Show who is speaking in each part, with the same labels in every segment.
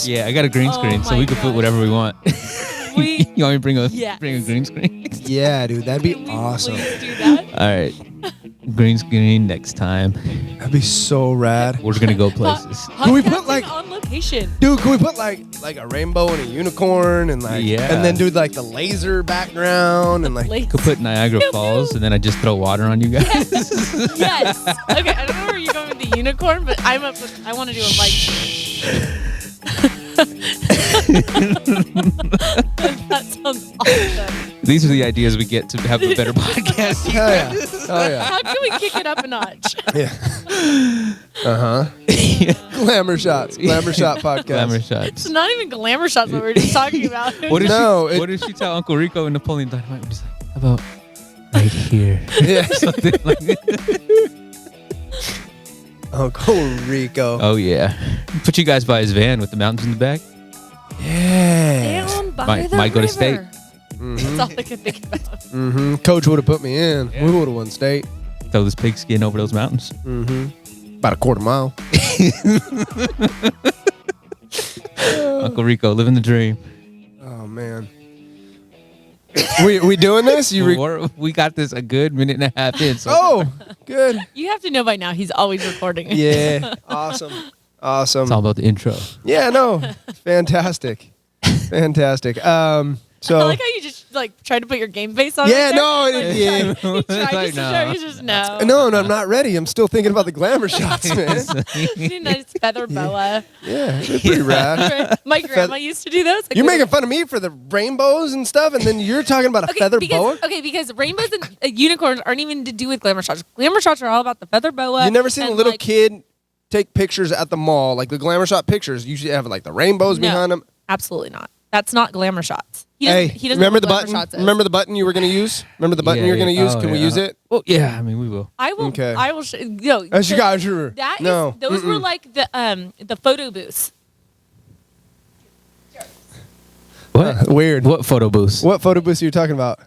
Speaker 1: Yeah, I got a green screen, so we can put whatever we want. You want me to bring a green screen?
Speaker 2: Yeah, dude, that'd be awesome.
Speaker 3: Please do that.
Speaker 1: All right, green screen next time.
Speaker 2: That'd be so rad.
Speaker 1: We're gonna go places.
Speaker 2: Can we put like
Speaker 3: on location?
Speaker 2: Dude, can we put like a rainbow and a unicorn and like and then do like the laser background and like
Speaker 1: Could put Niagara Falls and then I just throw water on you guys.
Speaker 3: Yes. Okay, I don't know where you're going with the unicorn, but I want to do a light show. That sounds awesome.
Speaker 1: These are the ideas we get to have a better podcast.
Speaker 2: Hell yeah. Oh yeah.
Speaker 3: How can we kick it up a notch?
Speaker 2: Yeah. Glamour shots. Glamour shot podcast.
Speaker 1: Glamour shots.
Speaker 3: It's not even glamour shots what we were just talking about.
Speaker 1: What did she tell Uncle Rico and Napoleon Dynamite? She's like, how about right here?
Speaker 2: Yeah.
Speaker 1: Something like that.
Speaker 2: Uncle Rico.
Speaker 1: Oh yeah. Put you guys by his van with the mountains in the back.
Speaker 2: Yeah.
Speaker 3: Down by the
Speaker 1: might go to
Speaker 3: river.
Speaker 1: state.
Speaker 3: That's all I could think about.
Speaker 2: Mm-hmm. Coach would have put me in.
Speaker 1: Yeah.
Speaker 2: We would have won state.
Speaker 1: Throw this pigskin over those mountains.
Speaker 2: Mm-hmm. About a quarter mile.
Speaker 1: Uncle Rico, living the dream.
Speaker 2: Oh man. we doing this?
Speaker 1: We got this a good minute and a half in. So
Speaker 2: Oh, good.
Speaker 3: You have to know by now he's always recording.
Speaker 2: Yeah. Awesome.
Speaker 1: it's all about the intro.
Speaker 2: Yeah, no. Fantastic. Fantastic. So
Speaker 3: I like how you just like tried to put your game face on.
Speaker 2: Yeah,
Speaker 3: it
Speaker 2: no,
Speaker 3: there.
Speaker 2: yeah.
Speaker 3: He tried
Speaker 1: Like,
Speaker 3: just to
Speaker 1: no.
Speaker 3: show you just no.
Speaker 2: No, I'm not ready. I'm still thinking about the glamour shots, man.
Speaker 3: You need a nice feather boa.
Speaker 2: Yeah, they're pretty rad.
Speaker 3: My grandma used to do those. Like,
Speaker 2: You're making fun of me for the rainbows and stuff, and then you're talking about a feather boa?
Speaker 3: because rainbows and unicorns aren't even to do with glamour shots. Glamour shots are all about the feather boa.
Speaker 2: You never seen a
Speaker 3: and,
Speaker 2: little
Speaker 3: like,
Speaker 2: kid take pictures at the mall, like the glamour shot pictures. Usually have like the rainbows behind them.
Speaker 3: Absolutely not. That's not glamour shots. He doesn't
Speaker 2: remember
Speaker 3: know
Speaker 2: the
Speaker 3: what
Speaker 2: button?
Speaker 3: glamour shots is.
Speaker 2: Remember the button you were going to use? Remember the button you were going to use?
Speaker 1: Oh,
Speaker 2: Can we use it?
Speaker 1: Well, yeah. I mean, we will.
Speaker 3: I will.
Speaker 2: Okay.
Speaker 3: I will. Yo,
Speaker 2: As you guys sure.
Speaker 3: that is,
Speaker 2: No.
Speaker 3: those were like the photo booths.
Speaker 1: What?
Speaker 2: Weird.
Speaker 1: What photo booth?
Speaker 2: What photo booth are you talking about?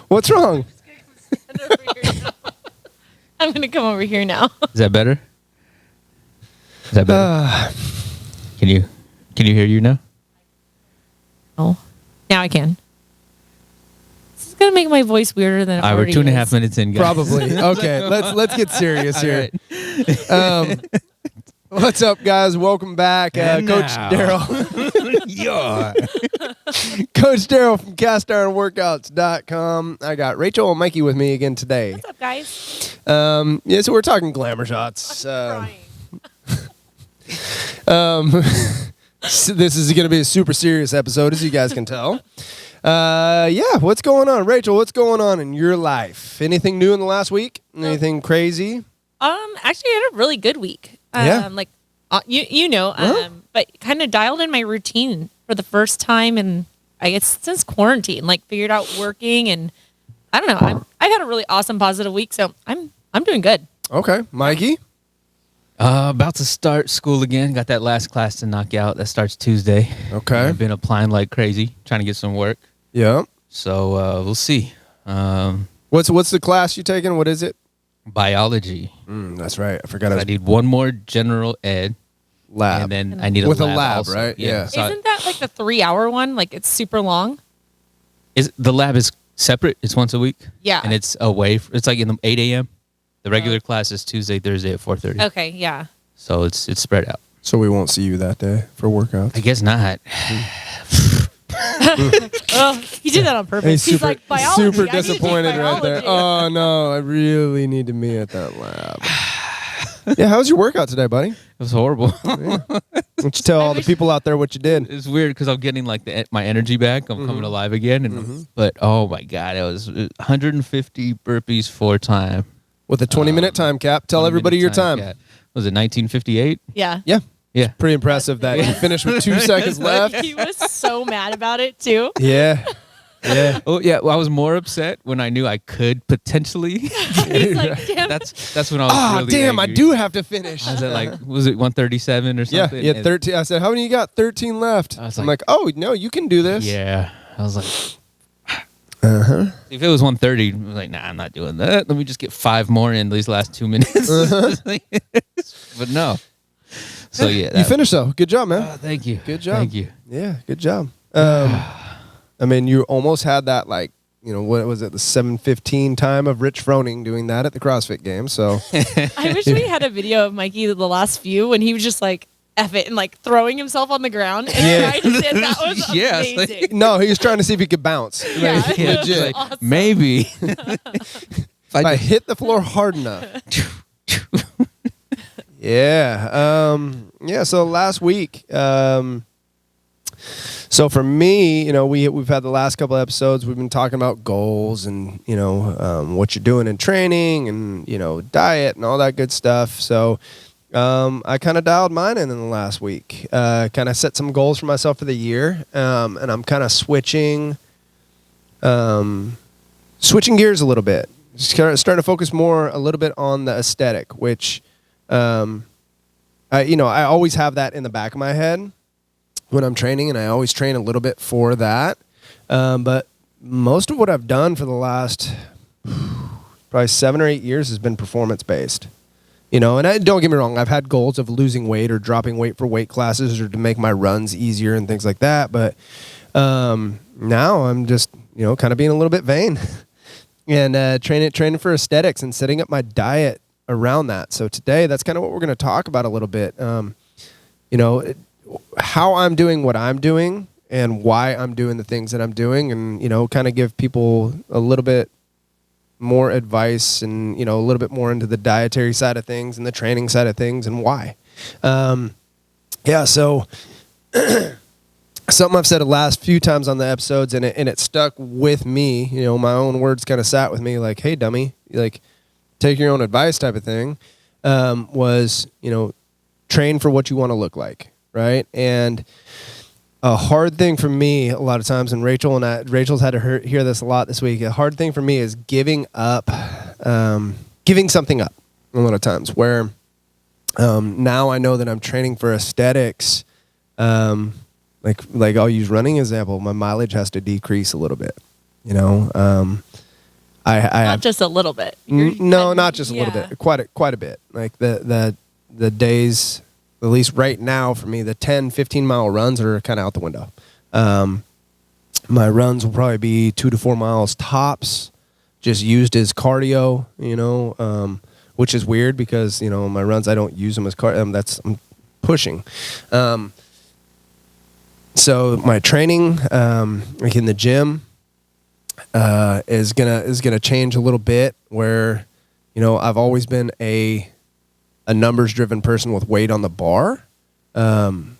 Speaker 2: What's wrong?
Speaker 3: I'm gonna come over here now.
Speaker 1: Is that better? Is that better? Can you hear you now?
Speaker 3: Oh, now I can. This is gonna make my voice weirder than it
Speaker 1: All right,
Speaker 3: already
Speaker 1: we're 2.5
Speaker 3: is.
Speaker 1: minutes in, guys.
Speaker 2: Probably. Okay, let's get serious here.
Speaker 1: All right.
Speaker 2: What's up, guys? Welcome back,
Speaker 1: And
Speaker 2: Coach
Speaker 1: now.
Speaker 2: Darrell.
Speaker 1: Yeah.
Speaker 2: Coach Darrell from castironworkouts.com. I got Rachel and Mikey with me again today.
Speaker 3: What's up, guys?
Speaker 2: So we're talking glamour shots.
Speaker 3: Crying.
Speaker 2: So this is going to be a super serious episode, as you guys can tell. What's going on, Rachel? What's going on in your life? Anything new in the last week? Anything crazy?
Speaker 3: Actually, I had a really good week.
Speaker 2: Yeah.
Speaker 3: Like, but kind of dialed in my routine for the first time, and I guess since quarantine, like figured out working, and I don't know. I've had a really awesome, positive week, so I'm doing good.
Speaker 2: Okay, Mikey.
Speaker 1: About to start school again. Got that last class to knock out. That starts Tuesday.
Speaker 2: Okay.
Speaker 1: I've been applying like crazy, trying to get some work.
Speaker 2: Yeah.
Speaker 1: So we'll see.
Speaker 2: What's the class you taking? What is it?
Speaker 1: Biology.
Speaker 2: That's right. I forgot.
Speaker 1: I need one more general ed
Speaker 2: lab.
Speaker 1: and then I need a
Speaker 2: With a
Speaker 1: lab,
Speaker 2: lab,
Speaker 1: also.
Speaker 2: right? Yeah.
Speaker 1: So
Speaker 3: Isn't that like the 3-hour one? Like it's super long.
Speaker 1: the lab is separate. It's once a week.
Speaker 3: Yeah.
Speaker 1: And it's away. It's like in the 8 a.m. The regular class is Tuesday, Thursday at 4:30.
Speaker 3: Okay, yeah.
Speaker 1: So it's spread out.
Speaker 2: So we won't see you that day for workouts.
Speaker 1: I guess not.
Speaker 3: Oh, he did that on purpose. He's like, biology.
Speaker 2: super
Speaker 3: I need to take
Speaker 2: disappointed right there.
Speaker 3: biology.
Speaker 2: Oh no, I really need to meet at that lab. Yeah, how's your workout today, buddy?
Speaker 1: It was horrible.
Speaker 2: Why don't you tell all the people out there what you did?
Speaker 1: It's weird because I'm getting like my energy back. I'm coming alive again. But oh my God, it was 150 burpees 4 times.
Speaker 2: with a 20-minute time cap. Tell everybody your time.
Speaker 1: Was it 1958?
Speaker 3: Yeah.
Speaker 2: Yeah.
Speaker 1: Yeah.
Speaker 2: Pretty impressive that you finished with 2 seconds left.
Speaker 3: He was so mad about it too.
Speaker 2: Yeah. Yeah.
Speaker 1: Oh yeah. Well, I was more upset when I knew I could potentially.
Speaker 3: He's like, damn.
Speaker 1: That's when I was really
Speaker 2: damn!
Speaker 1: angry.
Speaker 2: I do have to finish.
Speaker 1: I was at was it 137 or something?
Speaker 2: Yeah. 13. I said, how many you got? 13 left. I'm like, oh no, you can do this.
Speaker 1: Yeah. I was like, If it was 130, I was like, nah, I'm not doing that. Let me just get 5 more in these last 2 minutes. But no. So yeah,
Speaker 2: you finished though. Good job, man.
Speaker 1: Thank you.
Speaker 2: Good job.
Speaker 1: Thank you.
Speaker 2: Yeah, good job. I mean, you almost had that, like, what was it, the 7:15 time of Rich Froning doing that at the CrossFit Games. So
Speaker 3: I wish we had a video of Mikey the last few when he was just like, F it, and like throwing himself on the ground. And I just did that was amazing.
Speaker 2: No, he was trying to see if he could bounce.
Speaker 3: Yeah,
Speaker 2: like,
Speaker 3: it was
Speaker 2: legit.
Speaker 3: awesome.
Speaker 1: Maybe.
Speaker 2: If I hit the floor hard enough. Yeah. So last week, so for me, we've had the last couple of episodes. We've been talking about goals and what you're doing in training and diet and all that good stuff. So I kind of dialed mine in the last week. Kind of set some goals for myself for the year, and I'm kind of switching gears a little bit. Just starting to focus more a little bit on the aesthetic, which I always have that in the back of my head when I'm training, and I always train a little bit for that. But most of what I've done for the last probably 7 or 8 years has been performance based. And don't get me wrong, I've had goals of losing weight or dropping weight for weight classes or to make my runs easier and things like that. But now I'm just, kind of being a little bit vain and training for aesthetics and setting up my diet around that. So today, that's kind of what we're going to talk about a little bit. How I'm doing what I'm doing and why I'm doing the things that I'm doing, and kind of give people a little bit more advice and a little bit more into the dietary side of things and the training side of things and why. So something I've said the last few times on the episodes, and it stuck with me. My own words kind of sat with me, like, hey dummy, like, take your own advice type of thing. Was train for what you want to look like. Right. And a hard thing for me a lot of times, and Rachel's had to hear this a lot this week. A hard thing for me is giving something up a lot of times where now I know that I'm training for aesthetics. Like I'll use running example. My mileage has to decrease a little bit,
Speaker 3: not just a little bit.
Speaker 2: No, not just a little bit. Quite a bit. Like the days, at least right now for me, the 10, 15 mile runs are kind of out the window. My runs will probably be 2 to 4 miles tops, just used as cardio, which is weird because, my runs, I don't use them as cardio. I'm pushing. So my training, like in the gym, is gonna change a little bit where, I've always been a numbers driven person with weight on the bar. And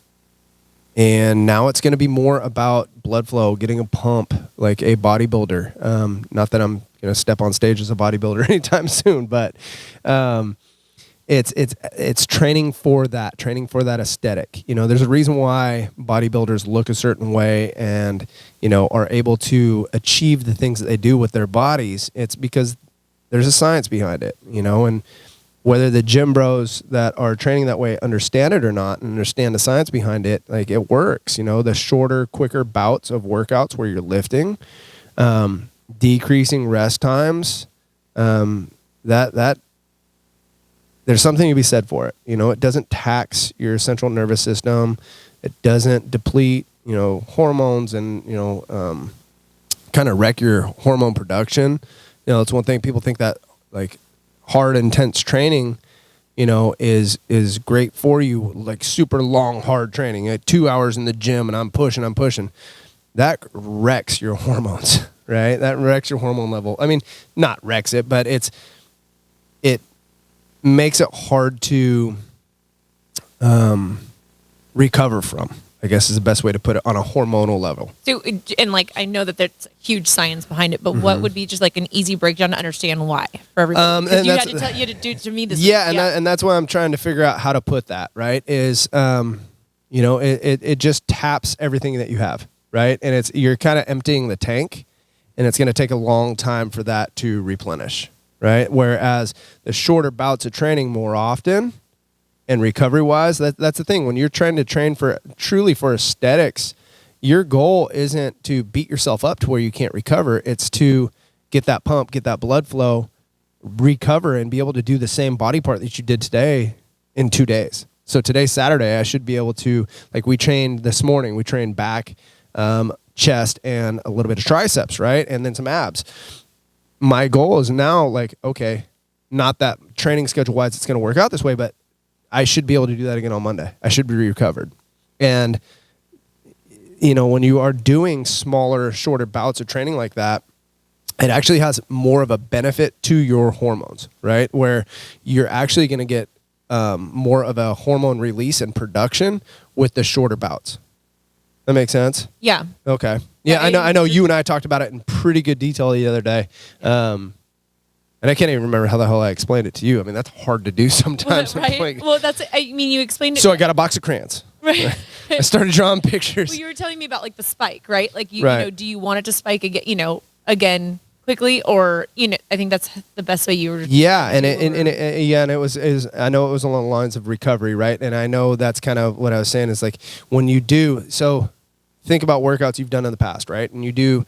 Speaker 2: now it's going to be more about blood flow, getting a pump like a bodybuilder. Not that I'm going to step on stage as a bodybuilder anytime soon, but it's training for that aesthetic. There's a reason why bodybuilders look a certain way and, are able to achieve the things that they do with their bodies. It's because there's a science behind it, and whether the gym bros that are training that way understand it or not and understand the science behind it, like it works, the shorter, quicker bouts of workouts where you're lifting, decreasing rest times, that there's something to be said for it. It doesn't tax your central nervous system. It doesn't deplete, hormones and, kind of wreck your hormone production. It's one thing people think that like hard, intense training, is great for you, like super long, hard training, like 2 hours in the gym and I'm pushing. That wrecks your hormones, right? That wrecks your hormone level. I mean, not wrecks it, but it makes it hard to recover from, I guess is the best way to put it, on a hormonal level.
Speaker 3: So, and like, I know that there's huge science behind it, but what would be just like an easy breakdown to understand why for everybody.
Speaker 2: And
Speaker 3: You had to do it to me this
Speaker 2: yeah,
Speaker 3: week.
Speaker 2: and that's why I'm trying to figure out how to put that, right? Is it just taps everything that you have, right? And you're kind of emptying the tank, and it's going to take a long time for that to replenish, right? Whereas the shorter bouts of training more often, and recovery-wise, that's the thing. When you're trying to train truly for aesthetics, your goal isn't to beat yourself up to where you can't recover. It's to get that pump, get that blood flow, recover, and be able to do the same body part that you did today in 2 days. So today's Saturday, I should be able to, like we trained this morning, we trained back, chest, and a little bit of triceps, right? And then some abs. My goal is now, like, okay, not that training schedule-wise it's going to work out this way, but I should be able to do that again on Monday. I should be recovered. And, when you are doing smaller, shorter bouts of training like that, it actually has more of a benefit to your hormones, right? Where you're actually going to get more of a hormone release and production with the shorter bouts. That makes sense?
Speaker 3: Yeah.
Speaker 2: Okay. Yeah, I know you and I talked about it in pretty good detail the other day. And I can't even remember how the hell I explained it to you. I mean, that's hard to do sometimes.
Speaker 3: Right? Well, you explained it.
Speaker 2: So I got a box of crayons.
Speaker 3: Right.
Speaker 2: I started drawing pictures.
Speaker 3: Well, you were telling me about like the spike, right? Like
Speaker 2: Right.
Speaker 3: Do you want it to spike again quickly, or I think that's the best way you were.
Speaker 2: Yeah, and it was I know it was along the lines of recovery, right? And I know that's kind of what I was saying is like when you do so, think about workouts you've done in the past, right? And you do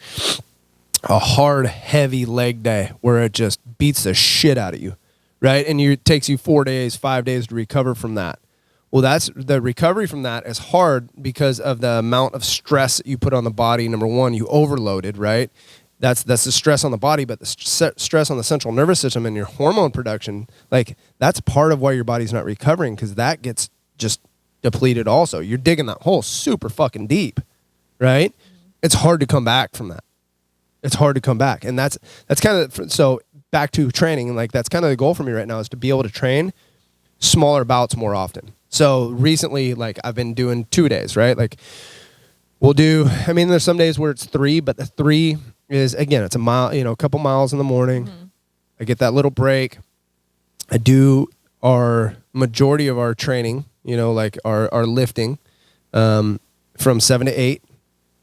Speaker 2: a hard, heavy leg day where it just beats the shit out of you, right? And it takes you 4 days, 5 days to recover from that. Well, that's the recovery from that is hard because of the amount of stress that you put on the body. Number one, you overloaded, right? That's the stress on the body, but the stress on the central nervous system and your hormone production, like that's part of why your body's not recovering because that gets just depleted also. You're digging that hole super fucking deep, right? It's hard to come back from that. It's hard to come back. And that's kind of, so back to training, like that's kind of the goal for me right now is to be able to train smaller bouts more often. So recently, like I've been doing 2 days, right? Like there's some days where it's 3, but the 3 is, again, it's a mile, a couple miles in the morning. Mm-hmm. I get that little break. I do our majority of our training, like our lifting from 7 to 8.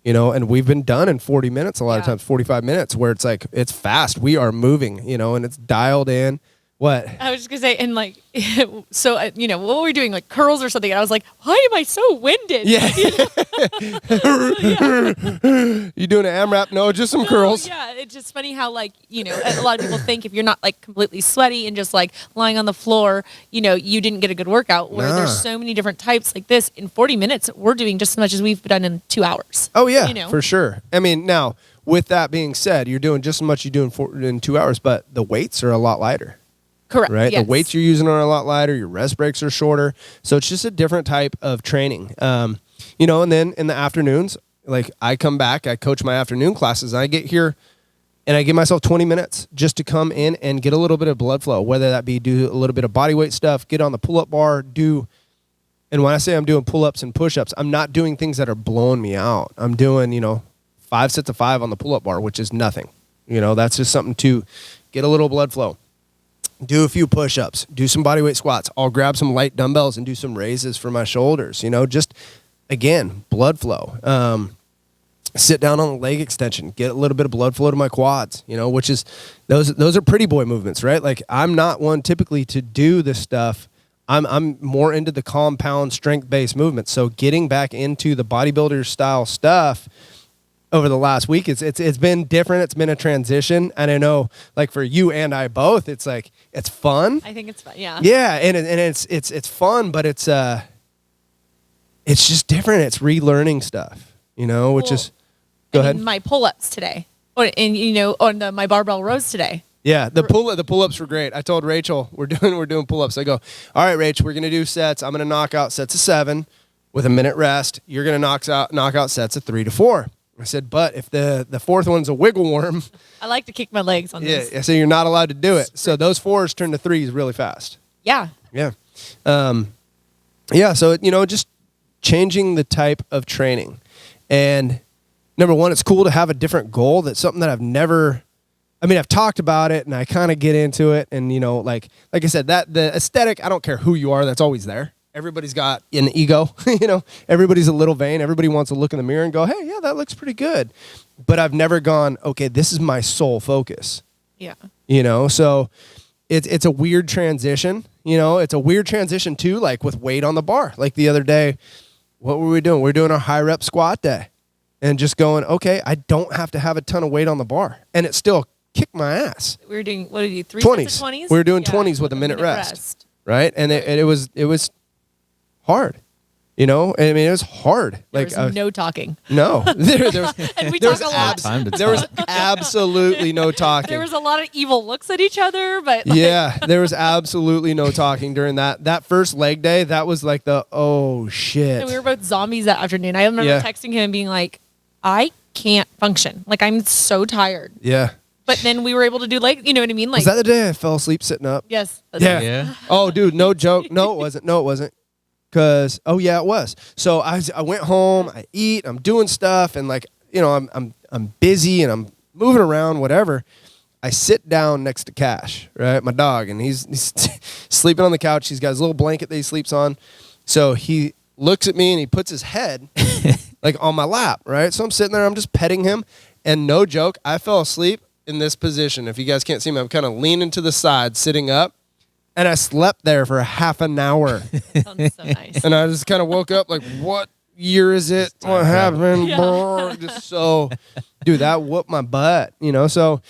Speaker 2: And we've been done in 40 minutes, a lot of times, 45 minutes, where it's like, it's fast. We are moving, and it's dialed in. What?
Speaker 3: I was just going to say, and like, so, what were we doing? Like curls or something? And I was like, why am I so winded?
Speaker 2: Yeah. You doing an AMRAP? No, just some curls.
Speaker 3: Yeah. It's just funny how a lot of people think if you're not like completely sweaty and just like lying on the floor, you didn't get a good workout where there's so many different types like this. In 40 minutes, we're doing just as much as we've done in 2 hours.
Speaker 2: Oh yeah, for sure. I mean, now with that being said, you're doing just as much you do in 2 hours, but the weights are a lot lighter.
Speaker 3: Correct.
Speaker 2: Right?
Speaker 3: Yes.
Speaker 2: The weights you're using are a lot lighter. Your rest breaks are shorter. So it's just a different type of training. And then in the afternoons, like I come back, I coach my afternoon classes. I get here and I give myself 20 minutes just to come in and get a little bit of blood flow, whether that be do a little bit of body weight stuff, get on the pull-up bar, and when I say I'm doing pull-ups and push-ups, I'm not doing things that are blowing me out. I'm doing, 5 sets of 5 on the pull-up bar, which is nothing. That's just something to get a little blood flow. Do a few push-ups, do some bodyweight squats. I'll grab some light dumbbells and do some raises for my shoulders, just, again, blood flow. Sit down on the leg extension, get a little bit of blood flow to my quads, which is, those are pretty boy movements, right? Like I'm not one typically to do this stuff. I'm more into the compound strength-based movements. So getting back into the bodybuilder style stuff over the last week, it's been different. It's been a transition, and I know, like for you and I both, it's like it's fun.
Speaker 3: I think it's fun, yeah.
Speaker 2: Yeah, and it's fun, but it's just different. It's relearning stuff, which is. Go ahead.
Speaker 3: My pull-ups today, on my barbell rows today.
Speaker 2: Yeah, the pull-ups were great. I told Rachel we're doing pull-ups. I go, all right, Rach, we're gonna do sets. I'm gonna knock out sets of 7 with a minute rest. You're gonna knock out sets of 3 to 4. I said, but if the fourth one's a wiggle worm.
Speaker 3: I like to kick my legs on this.
Speaker 2: Yeah, so you're not allowed to do it. So those 4s turn to 3s really fast.
Speaker 3: Yeah.
Speaker 2: Yeah. So, just changing the type of training. And number one, it's cool to have a different goal. That's something that I've never I've talked about it and I kind of get into it. And, like I said, that the aesthetic, I don't care who you are, that's always there. Everybody's got an ego, everybody's a little vain. Everybody wants to look in the mirror and go, hey, yeah, that looks pretty good. But I've never gone, okay, this is my sole focus.
Speaker 3: Yeah.
Speaker 2: So it's a weird transition. It's a weird transition too, like with weight on the bar. Like the other day, what were we doing? We were doing our high rep squat day and just going, okay, I don't have to have a ton of weight on the bar. And it still kicked my ass.
Speaker 3: We were doing, what did you, 3
Speaker 2: 20s.
Speaker 3: sets of 20s?
Speaker 2: We were doing 20s with a minute rest. Right? And it was hard. It was hard.
Speaker 3: There was no talking.
Speaker 2: No. There was,
Speaker 3: and we talk a lot.
Speaker 2: There was absolutely no talking.
Speaker 3: There was a lot of evil looks at each other, but
Speaker 2: yeah, there was absolutely no talking during that first leg day. That was like oh shit.
Speaker 3: And we were both zombies that afternoon. I remember texting him and being like, I can't function. Like, I'm so tired.
Speaker 2: Yeah.
Speaker 3: But then we were able to do you know what I mean? Like,
Speaker 2: was that the day I fell asleep sitting up?
Speaker 3: Yes.
Speaker 2: Yeah. Oh, dude, no joke. No, it wasn't. Cause it was. So I went home, I eat, I'm doing stuff, and I'm busy and I'm moving around, whatever. I sit down next to Cash, right, my dog, and he's sleeping on the couch. He's got his little blanket that he sleeps on. So he looks at me and he puts his head on my lap, right? So I'm sitting there, I'm just petting him, and no joke, I fell asleep in this position. If you guys can't see me, I'm kind of leaning to the side, sitting up. And I slept there for half an hour.
Speaker 3: Sounds so nice.
Speaker 2: And I just kind of woke up like, what year is it? What happened?
Speaker 3: Yeah.
Speaker 2: Just so, dude, that whooped my butt, So,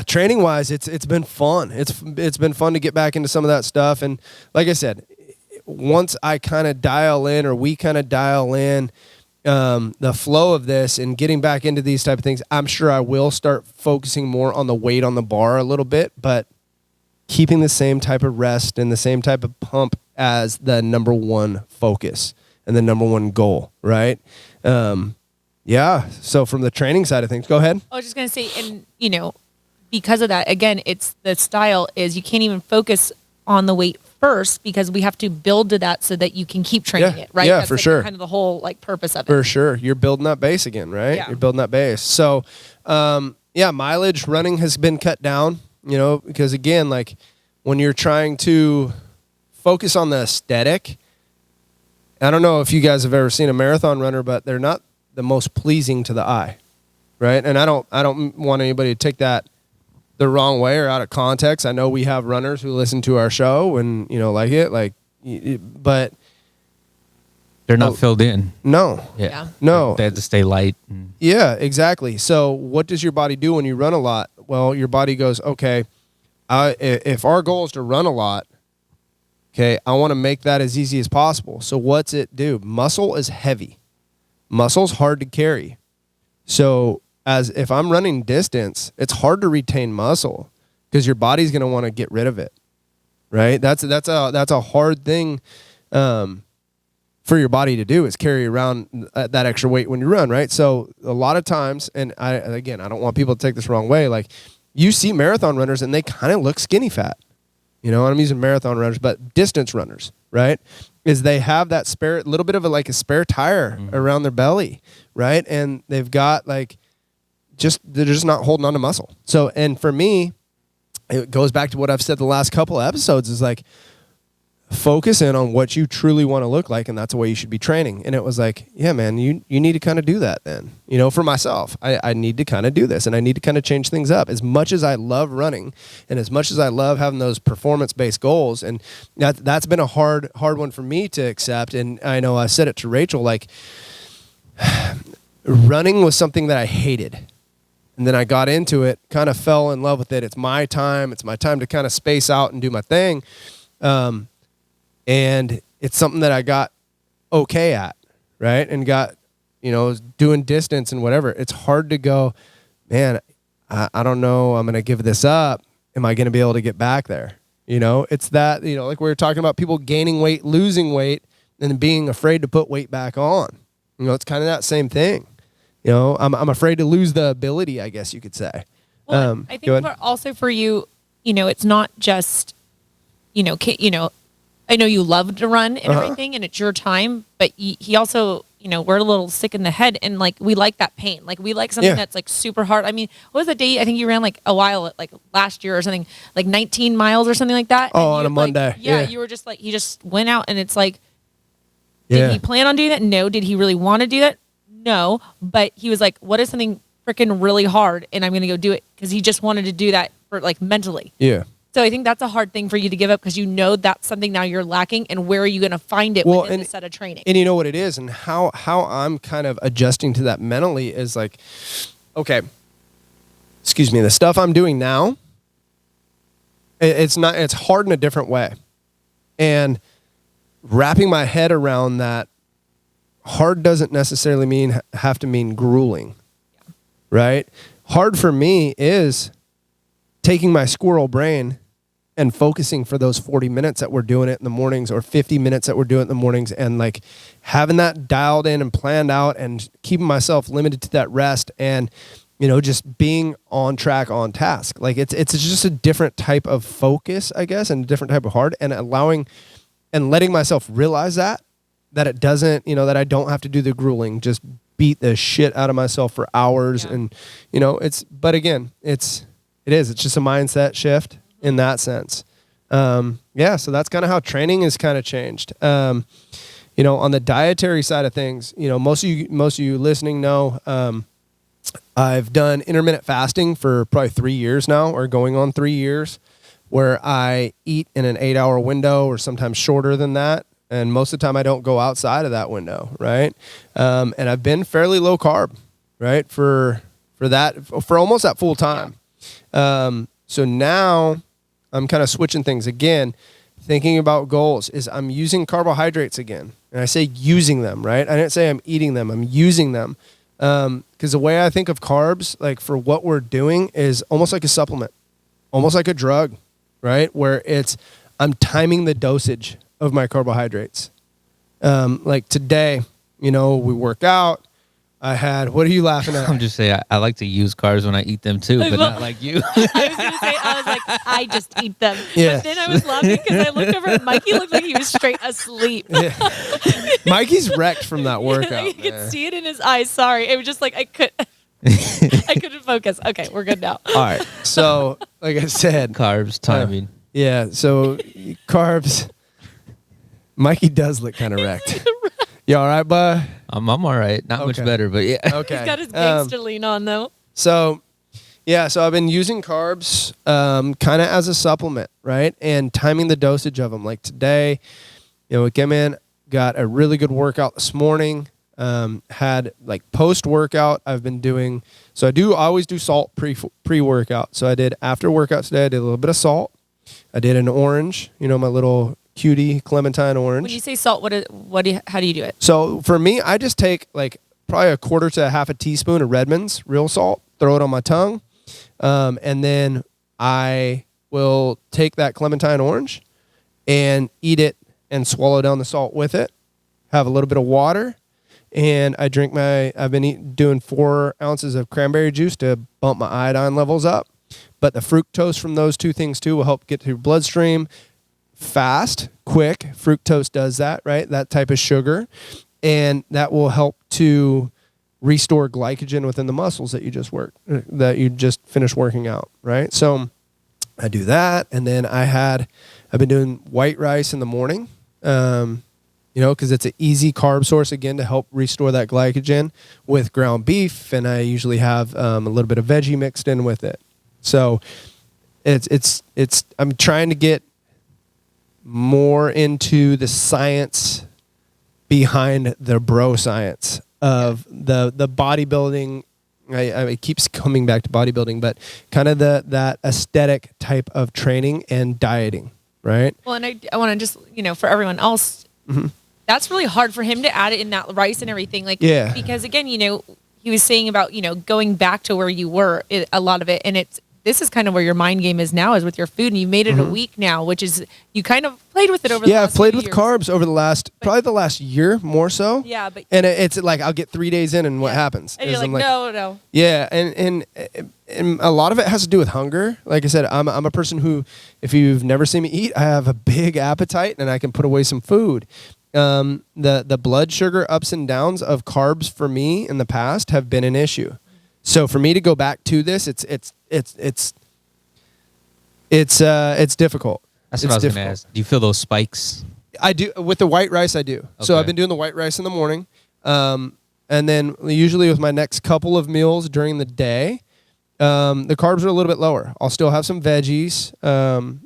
Speaker 2: training wise, it's been fun. It's been fun to get back into some of that stuff. And like I said, once I kind of dial in, or we kind of dial in, the flow of this and getting back into these type of things, I'm sure I will start focusing more on the weight on the bar a little bit, but keeping the same type of rest and the same type of pump as the number one focus and the number one goal, right? So from the training side of things, go ahead.
Speaker 3: I was just going to say, and, because of that, again, it's the style is you can't even focus on the weight first because we have to build to that so that you can keep training it, right?
Speaker 2: Yeah,
Speaker 3: That's
Speaker 2: for sure.
Speaker 3: Kind of the whole purpose of it.
Speaker 2: For sure. You're building that base again, right?
Speaker 3: Yeah.
Speaker 2: You're building that base. So, mileage running has been cut down. Because again, when you're trying to focus on the aesthetic, I don't know if you guys have ever seen a marathon runner, but they're not the most pleasing to the eye, right? And I don't want anybody to take that the wrong way or out of context. I know we have runners who listen to our show and like it, but
Speaker 1: they're not filled in.
Speaker 2: No.
Speaker 3: Yeah.
Speaker 2: No.
Speaker 1: They have to stay light.
Speaker 2: Yeah, exactly. So what does your body do when you run a lot? Well, your body goes, okay, if our goal is to run a lot, okay, I want to make that as easy as possible. So what's it do? Muscle is heavy. Muscle's hard to carry. So if I'm running distance, it's hard to retain muscle because your body's going to want to get rid of it, right? That's a hard thing for your body to do, is carry around that extra weight when you run, right? So a lot of times, and I don't want people to take this wrong way, you see marathon runners and they kind of look skinny fat. I'm using marathon runners, but distance runners, right? Is they have that little bit of a spare tire around their belly, right? And they've got they're just not holding on to muscle. So, and for me, it goes back to what I've said the last couple of episodes is focus in on what you truly want to look like, and that's the way you should be training. And it was yeah, man, you need to kind of do that then. For myself, I need to kind of do this, and I need to kind of change things up. As much as I love running, and as much as I love having those performance-based goals, and that's been a hard one for me to accept. And I know I said it to Rachel, running was something that I hated. And then I got into it, kind of fell in love with it. It's my time. It's my time to kind of space out and do my thing. And it's something that I got okay at, right? And got, doing distance and whatever. It's hard to go, man, I don't know, I'm going to give this up. Am I going to be able to get back there? It's that, like we were talking about people gaining weight, losing weight, and being afraid to put weight back on. It's kind of that same thing. I'm afraid to lose the ability, I guess you could say.
Speaker 3: Well, I think also for you, it's not just, I know you love to run and everything, and it's your time, but he also, we're a little sick in the head and like we like that pain. Like we like something that's like super hard. I mean, what was the day? I think you ran like a while, like last year or something, like 19 miles or something like that.
Speaker 2: Oh, on a Monday.
Speaker 3: Yeah, you were just like, he just went out and it's like, did he plan on doing that? No. Did he really want to do that? No. But he was like, what is something freaking really hard? And I'm going to go do it because he just wanted to do that for like mentally.
Speaker 2: Yeah.
Speaker 3: So I think that's a hard thing for you to give up because that's something now you're lacking, and where are you going to find it within the set of training?
Speaker 2: And you know what it is, and how I'm kind of adjusting to that mentally is like, okay, excuse me, the stuff I'm doing now, it's hard in a different way. And wrapping my head around that, hard doesn't necessarily have to mean grueling, right? Hard for me is taking my squirrel brain and focusing for those 40 minutes that we're doing it in the mornings, or 50 minutes that we're doing it in the mornings, and like having that dialed in and planned out and keeping myself limited to that rest and, just being on track, on task. Like it's just a different type of focus, I guess, and a different type of hard, and allowing and letting myself realize that it doesn't, that I don't have to do the grueling, just beat the shit out of myself for hours. Yeah. And, but again, it's just a mindset shift in that sense. So that's kind of how training is kind of changed. On the dietary side of things, most of you listening know, I've done intermittent fasting for probably 3 years now, or going on 3 years, where I eat in an 8-hour window or sometimes shorter than that. And most of the time I don't go outside of that window. Right. And I've been fairly low carb, right. For almost that full time. So now I'm kind of switching things again, thinking about goals is I'm using carbohydrates again. And I say using them, right? I didn't say I'm eating them. I'm using them. Because the way I think of carbs, like for what we're doing, is almost like a supplement, almost like a drug, right? Where I'm timing the dosage of my carbohydrates. Like today, we work out. I had, what are you laughing at?
Speaker 1: I'm just saying, I like to use carbs when I eat them too, but not like you.
Speaker 3: I was going to say, I was like, I just eat them. Yeah. But then I was laughing because I looked over at Mikey, looked like he was straight asleep.
Speaker 2: Yeah. Mikey's wrecked from that workout.
Speaker 3: You could see it in his eyes. Sorry. It was just like, I couldn't focus. Okay, we're good now.
Speaker 2: All right. So, like I said.
Speaker 1: Carbs, timing.
Speaker 2: So carbs. Mikey does look kind of wrecked. You all right, bud?
Speaker 1: I'm all right. Not much better, but yeah.
Speaker 2: Okay.
Speaker 3: He's got his gangster lean on, though.
Speaker 2: So I've been using carbs kind of as a supplement, right? And timing the dosage of them. Like today, we came in, got a really good workout this morning, had like post-workout, I've been doing, so I always do salt pre-workout. So I did after workout today, I did a little bit of salt. I did an orange, my little cutie clementine orange.
Speaker 3: When you say salt, how do you do it?
Speaker 2: So for me, I just take like probably a quarter to a half a teaspoon of Redmond's real salt, throw it on my tongue, and then I will take that clementine orange and eat it and swallow down the salt with it. Have a little bit of water, and I've been doing 4 ounces of cranberry juice to bump my iodine levels up. But the fructose from those two things too will help get to your bloodstream. Fast, quick, fructose does that, right? That type of sugar. And that will help to restore glycogen within the muscles that you just finished working out, right? So I do that. And then I've been doing white rice in the morning, because it's an easy carb source again to help restore that glycogen with ground beef. And I usually have a little bit of veggie mixed in with it. So I'm trying to get more into the science behind the bro science of the bodybuilding. It keeps coming back to bodybuilding, but kind of that aesthetic type of training and dieting, right?
Speaker 3: Well, and I want to just, for everyone else, that's really hard for him to add it in that rice and everything. Because again, he was saying about, going back to where you were, a lot of it. And this is kind of where your mind game is now, is with your food, and you made it a week now, which is, you kind of played with it over the last
Speaker 2: I've played with
Speaker 3: years.
Speaker 2: carbs over probably the last year more so.
Speaker 3: Yeah, but
Speaker 2: and it's like I'll get 3 days in, and what happens?
Speaker 3: And you're like, no.
Speaker 2: Yeah, and a lot of it has to do with hunger. Like I said, I'm a person who, if you've never seen me eat, I have a big appetite, and I can put away some food. the blood sugar ups and downs of carbs for me in the past have been an issue. So for me to go back to this, it's difficult.
Speaker 1: That's what I was going to ask. Do you feel those spikes?
Speaker 2: I do with the white rice. I do. Okay. So I've been doing the white rice in the morning, and then usually with my next couple of meals during the day, the carbs are a little bit lower. I'll still have some veggies,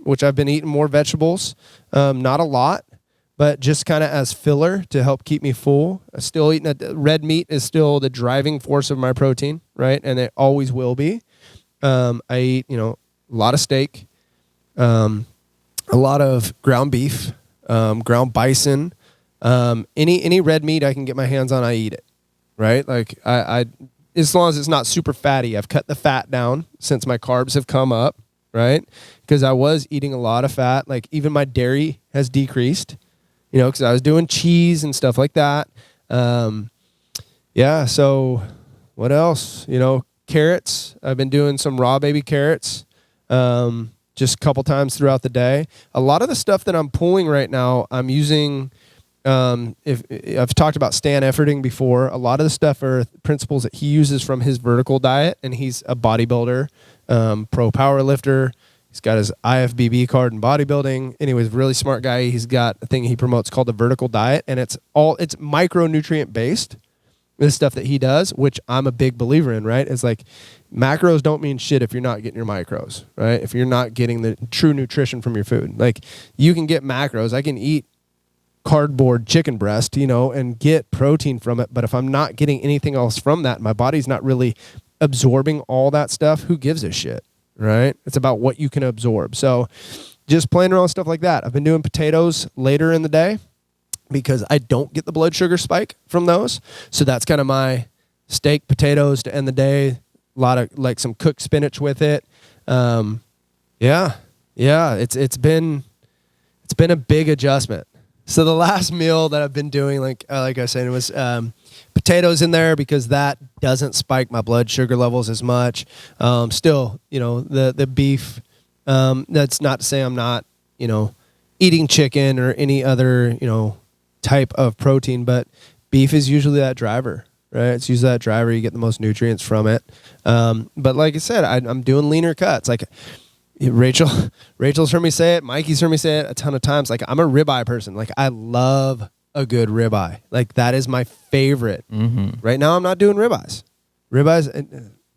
Speaker 2: which I've been eating more vegetables, not a lot, but just kind of as filler to help keep me full. Still eating red meat is still the driving force of my protein, right? And it always will be. I eat, a lot of steak, a lot of ground beef. Ground bison, any red meat I can get my hands on, I eat it, right? Like I as long as it's not super fatty. I've cut the fat down since my carbs have come up, right? Because I was eating a lot of fat. Like even my dairy has decreased, because I was doing cheese and stuff like that. Yeah. So what else? Carrots. I've been doing some raw baby carrots. Just a couple times throughout the day. A lot of the stuff that I'm pulling right now, I'm using, if I've talked about Stan Efforting before, a lot of the stuff are principles that he uses from his vertical diet, and he's a bodybuilder, pro power lifter. He's got his IFBB card in bodybuilding. Anyways, really smart guy. He's got a thing he promotes called the vertical diet, and it's micronutrient based. This stuff that he does, which I'm a big believer in, right? It's like macros don't mean shit if you're not getting your micros, right? If you're not getting the true nutrition from your food. Like you can get macros. I can eat cardboard chicken breast, and get protein from it. But if I'm not getting anything else from that, my body's not really absorbing all that stuff, who gives a shit, right? It's about what you can absorb. So just playing around with stuff like that. I've been doing potatoes later in the day, because I don't get the blood sugar spike from those. So that's kind of my steak, potatoes to end the day. A lot of some cooked spinach with it. Yeah. It's been a big adjustment. So the last meal that I've been doing, like I said, it was potatoes in there because that doesn't spike my blood sugar levels as much. Still, the beef. That's not to say I'm not, eating chicken or any other, type of protein, but beef is usually that driver, right? It's usually that driver. You get the most nutrients from it. But like I said, I'm doing leaner cuts. Like Rachel's heard me say it. Mikey's heard me say it a ton of times. Like I'm a ribeye person. Like I love a good ribeye. Like that is my favorite. Mm-hmm. Right now I'm not doing ribeyes.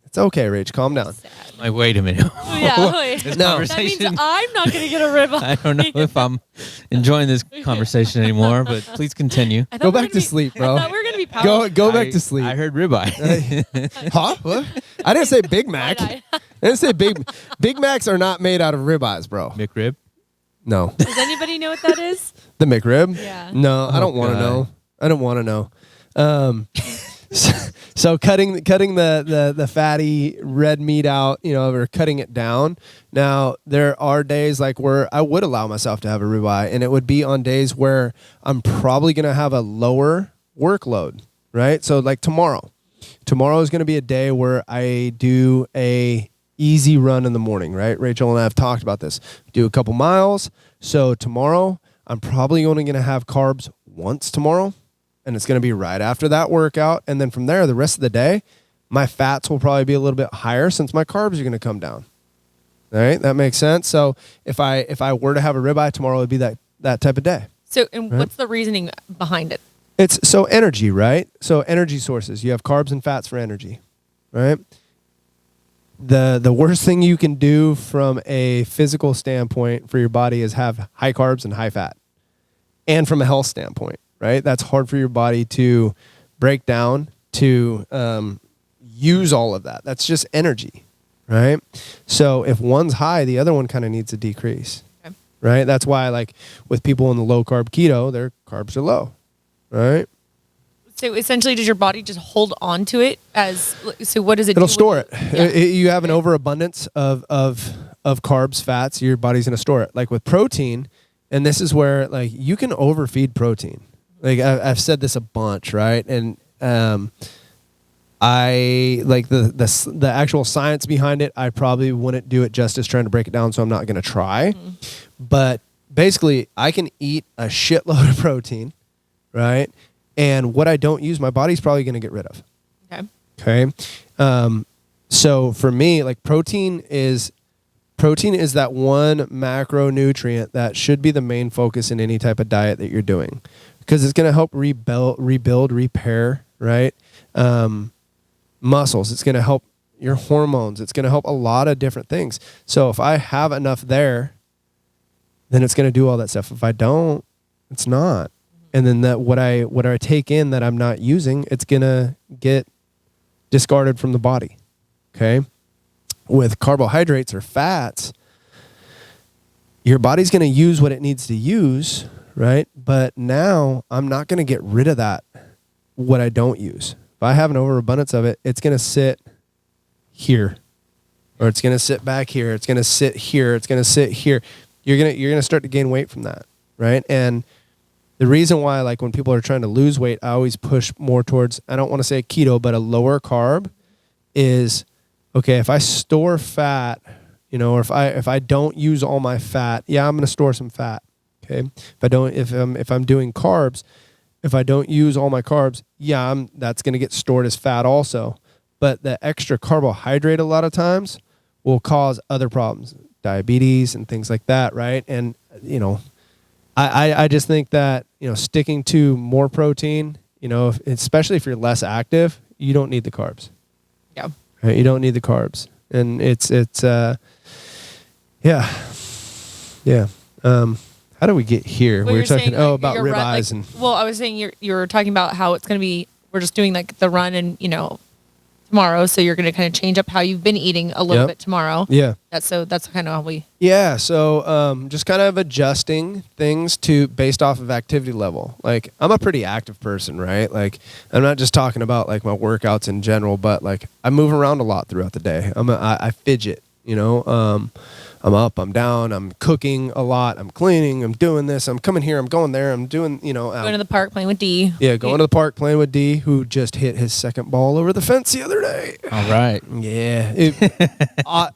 Speaker 2: It's okay, Rach. Calm down.
Speaker 1: Like, wait a minute.
Speaker 3: Yeah, wait.
Speaker 2: No.
Speaker 3: That means I'm not going to get a ribeye.
Speaker 1: I don't know if I'm enjoying this conversation anymore, but please continue.
Speaker 2: Go back to sleep, bro.
Speaker 3: I thought we were going to be powerful.
Speaker 2: Go back to sleep.
Speaker 1: I heard ribeye.
Speaker 2: Huh? What? I didn't say Big Mac. I didn't say Big Macs are not made out of ribeyes, bro.
Speaker 1: McRib?
Speaker 2: No.
Speaker 3: Does anybody know what that is?
Speaker 2: The McRib?
Speaker 3: Yeah.
Speaker 2: No, I don't want to know. I don't want to know. So cutting the fatty red meat out, or cutting it down. Now there are days like where I would allow myself to have a ribeye, and it would be on days where I'm probably going to have a lower workload, right? So like tomorrow is going to be a day where I do a easy run in the morning, right? Rachel and I have talked about this. Do a couple miles. So tomorrow I'm probably only going to have carbs once tomorrow. And it's going to be right after that workout. And then from there, the rest of the day, my fats will probably be a little bit higher since my carbs are going to come down. All right. That makes sense. So if I were to have a ribeye tomorrow, it would be that type of day.
Speaker 3: So, and what's the reasoning behind it?
Speaker 2: It's so energy, right? So energy sources, you have carbs and fats for energy, right? The worst thing you can do from a physical standpoint for your body is have high carbs and high fat. And from a health standpoint. Right? That's hard for your body to break down, to use all of that. That's just energy, right? So if one's high, the other one kind of needs to decrease, okay. Right? That's why, like, with people in the low-carb keto, their carbs are low, right?
Speaker 3: So essentially, does your body just hold on to it so what does it do?
Speaker 2: It'll store it.
Speaker 3: Yeah.
Speaker 2: You have an overabundance of carbs, fats, your body's going to store it. Like with protein, and this is where, like, you can overfeed protein. Like I've said this a bunch, right? And I like the actual science behind it. I probably wouldn't do it justice trying to break it down, so I'm not going to try. Mm-hmm. But basically, I can eat a shitload of protein, right? And what I don't use, my body's probably going to get rid of. Okay. So for me, like protein is that one macronutrient that should be the main focus in any type of diet that you're doing, because it's going to help rebuild, repair, right? Muscles. It's going to help your hormones. It's going to help a lot of different things. So if I have enough there, then it's going to do all that stuff. If I don't, it's not. And then that what I take in that I'm not using, it's going to get discarded from the body. Okay? With carbohydrates or fats, your body's going to use what it needs to use, right? But now I'm not going to get rid of that, what I don't use. If I have an overabundance of it, it's going to sit here, or it's going to sit back here. It's going to sit here. It's going to sit here. You're going to start to gain weight from that, right? And the reason why, like when people are trying to lose weight, I always push more towards, I don't want to say keto, but a lower carb is, okay, if I store fat, or if I don't use all my fat, yeah, I'm going to store some fat. Okay. If I'm doing carbs, if I don't use all my carbs, yeah, that's going to get stored as fat also. But the extra carbohydrate a lot of times will cause other problems, diabetes and things like that, right? And, I just think that, sticking to more protein, especially if you're less active, you don't need the carbs.
Speaker 3: Yeah.
Speaker 2: Right? You don't need the carbs. And yeah. How do we get here?
Speaker 3: Well,
Speaker 2: we were talking,
Speaker 3: saying,
Speaker 2: about ribeyes and.
Speaker 3: Well, I was saying you were talking about how it's going to be, we're just doing like the run and, tomorrow. So you're going to kind of change up how you've been eating a little bit tomorrow.
Speaker 2: Yeah.
Speaker 3: That's kind of how we.
Speaker 2: Yeah. So just kind of adjusting things based off of activity level. Like I'm a pretty active person, right? Like I'm not just talking about like my workouts in general, but like I move around a lot throughout the day. I fidget, I'm up, I'm down, I'm cooking a lot, I'm cleaning, I'm doing this, I'm coming here, I'm going there, I'm doing,
Speaker 3: going to the park, playing with D.
Speaker 2: Yeah, going to the park, playing with D, who just hit his second ball over the fence the other day.
Speaker 1: All right.
Speaker 2: Yeah.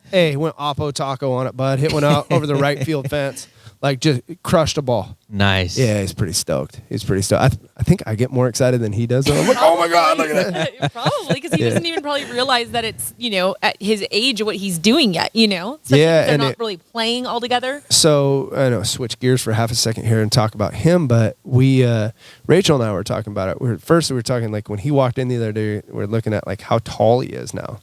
Speaker 2: Hey, went Oppo Taco on it, bud. Hit one out over the right field fence. Like, just crushed a ball.
Speaker 1: Nice.
Speaker 2: Yeah, he's pretty stoked. I think I get more excited than he does. I'm like, oh my God, look at that.
Speaker 3: Probably, because he doesn't even probably realize that it's, at his age, what he's doing yet, So
Speaker 2: yeah,
Speaker 3: they're not really playing all together.
Speaker 2: So, I know, switch gears for half a second here and talk about him, but Rachel and I were talking about it. First, we were talking, like, when he walked in the other day, we are looking at, like, how tall he is now,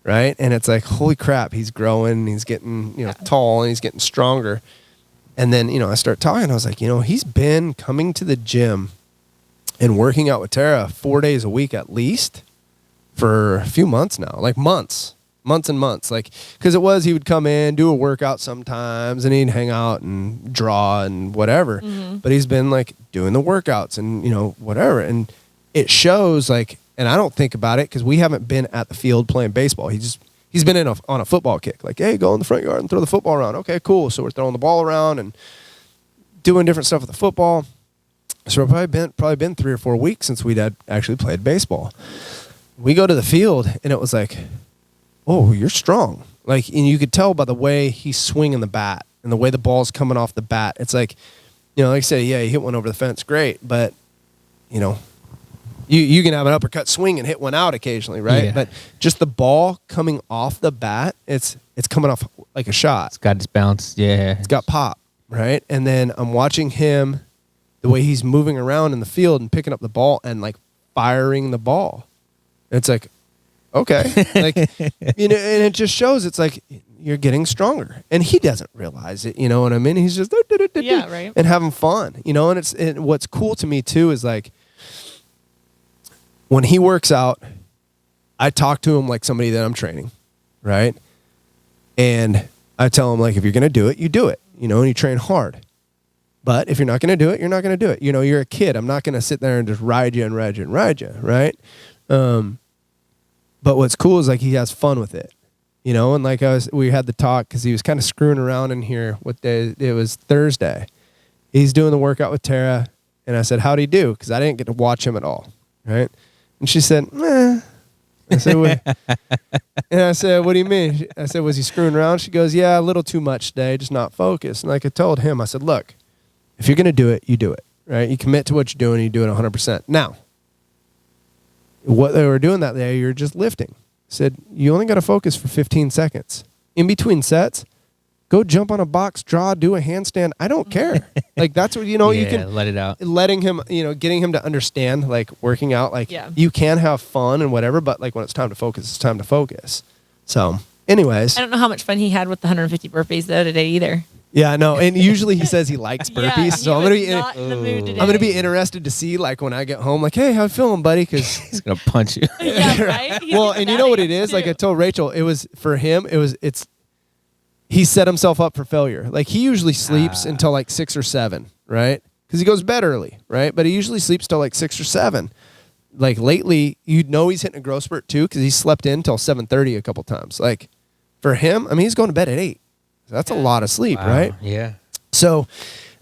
Speaker 2: right? And it's like, holy crap, he's growing, he's getting, tall, and he's getting stronger. And then, I start talking. I was like, he's been coming to the gym and working out with Tara 4 days a week at least for a few months now, like months and months. Like, because he would come in, do a workout sometimes, and he'd hang out and draw and whatever. Mm-hmm. But he's been like doing the workouts and, whatever. And it shows, like, and I don't think about it because we haven't been at the field playing baseball. He's been on a football kick. Like, hey, go in the front yard and throw the football around. Okay, cool. So we're throwing the ball around and doing different stuff with the football. So we've probably been 3 or 4 weeks since we'd actually played baseball. We go to the field, and it was like, oh, you're strong. Like, and you could tell by the way he's swinging the bat and the way the ball's coming off the bat. It's like, like I said, yeah, he hit one over the fence, great. But, You can have an uppercut swing and hit one out occasionally, right?
Speaker 1: Yeah.
Speaker 2: But just the ball coming off the bat, it's coming off like a shot.
Speaker 1: It's got its bounce. Yeah.
Speaker 2: It's got pop, right? And then I'm watching him, the way he's moving around in the field and picking up the ball and like firing the ball. It's like, okay. Like, and it just shows it's like you're getting stronger. And he doesn't realize it, you know what I mean? He's just
Speaker 3: yeah, right.
Speaker 2: And having fun, and what's cool to me too is like, when he works out, I talk to him like somebody that I'm training, right? And I tell him, like, if you're going to do it, you do it, and you train hard. But if you're not going to do it, you're not going to do it. You're a kid. I'm not going to sit there and just ride you, right? But what's cool is, like, he has fun with it, and like we had the talk because he was kind of screwing around in here. What day? It was Thursday. He's doing the workout with Tara, and I said, how'd he do? Because I didn't get to watch him at all, right? And she said, I said, and I said, what do you mean? I said, was he screwing around? She goes, yeah, a little too much today, just not focused. And like I told him, I said, look, if you're going to do it, you do it. right? You commit to what you're doing, you do it 100%. Now, what they were doing that day, you're just lifting. Said, you only got to focus for 15 seconds. In between sets, go jump on a box, draw, do a handstand. I don't care. Like, that's what, you know, you can
Speaker 1: let it out.
Speaker 2: Letting him, you know, getting him to understand, like, working out, like, you can have fun and whatever, but like when it's time to focus, it's time to focus. So anyways.
Speaker 3: I don't know how much fun he had with the 150 burpees though today either.
Speaker 2: Yeah, no, and usually he says he likes burpees, so I'm gonna be interested to see, like, when I get home, like, hey, how you feeling, buddy? Because
Speaker 1: he's gonna punch you.
Speaker 3: Yeah, right.
Speaker 2: Well, and you know what it is? Like I told Rachel, it was for him. He set himself up for failure. Like he usually sleeps until like 6 or 7, right? Because he goes to bed early, right? But he usually sleeps till like 6 or 7. Like lately, you'd know he's hitting a growth spurt too, because he slept in till 7:30 a couple times. Like for him, I mean, he's going to bed at 8. That's a lot of sleep, right?
Speaker 1: Yeah.
Speaker 2: So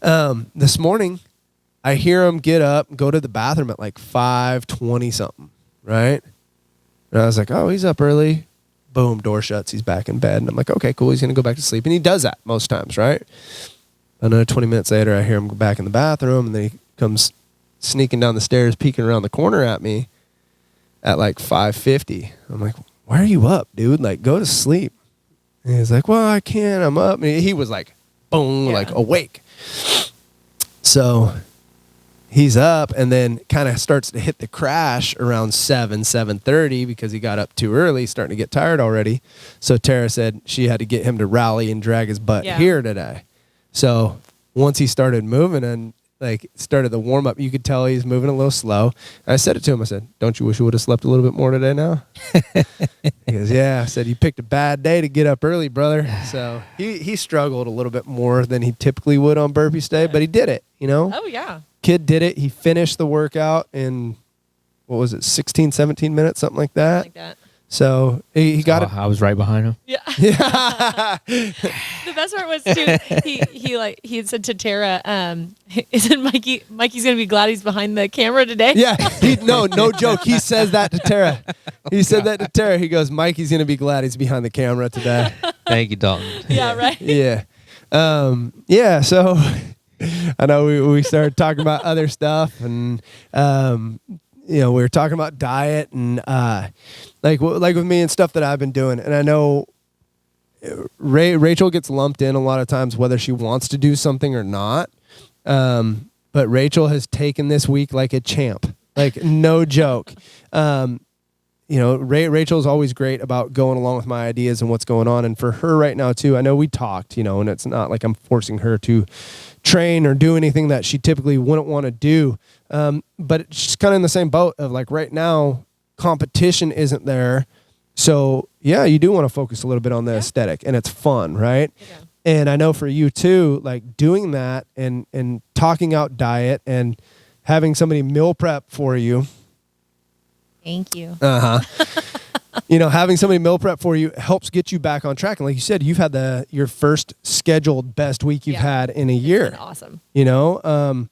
Speaker 2: this morning, I hear him get up and go to the bathroom at like 5:20 something, right? And I was like, oh, he's up early. Boom, door shuts. He's back in bed. And I'm like, okay, cool. He's going to go back to sleep. And he does that most times, right? Another 20 minutes later, I hear him go back in the bathroom. And then he comes sneaking down the stairs, peeking around the corner at me at like 5:50. I'm like, why are you up, dude? Like, go to sleep. And he's like, well, I can't. I'm up. And he was like, boom, like awake. So he's up and then kind of starts to hit the crash around 7:30 because he got up too early, starting to get tired already. So Tara said she had to get him to rally and drag his butt here today. So once he started moving and like started the warm up, you could tell he's moving a little slow. And I said it to him. I said, don't you wish you would have slept a little bit more today now? He goes, yeah. I said, you picked a bad day to get up early, brother. So he struggled a little bit more than he typically would on burpees day, but he did it, you know?
Speaker 3: Oh, yeah.
Speaker 2: Kid did it. He finished the workout in, what was it, 16, 17 minutes, something like that. So he got it.
Speaker 1: I was right behind him.
Speaker 3: Yeah. The best part was too. He had said to Tara, "He said Mikey's gonna be glad he's behind the camera today."
Speaker 2: Yeah. No joke. He says that to Tara. He said that to Tara. He goes, "Mikey's gonna be glad he's behind the camera today."
Speaker 1: Thank you, Dalton.
Speaker 3: Yeah. Right.
Speaker 2: Yeah. Yeah. So I know we started talking about other stuff and. You know, we were talking about diet and like with me and stuff that I've been doing. And I know Rachel gets lumped in a lot of times whether she wants to do something or not. But Rachel has taken this week like a champ, like no joke. You know, Rachel's always great about going along with my ideas and what's going on. And for her right now too, I know we talked, you know, and it's not like I'm forcing her to train or do anything that she typically wouldn't want to do. But she's kind of in the same boat of like right now, competition isn't there. So yeah, you do want to focus a little bit on the aesthetic and it's fun, right? Yeah. And I know for you too, like doing that and talking out diet and having somebody meal prep for you.
Speaker 3: Thank you.
Speaker 2: You know, having somebody meal prep for you helps get you back on track. And like you said, you've had your first scheduled best week you've had in a year.
Speaker 3: It's been awesome.
Speaker 2: You know,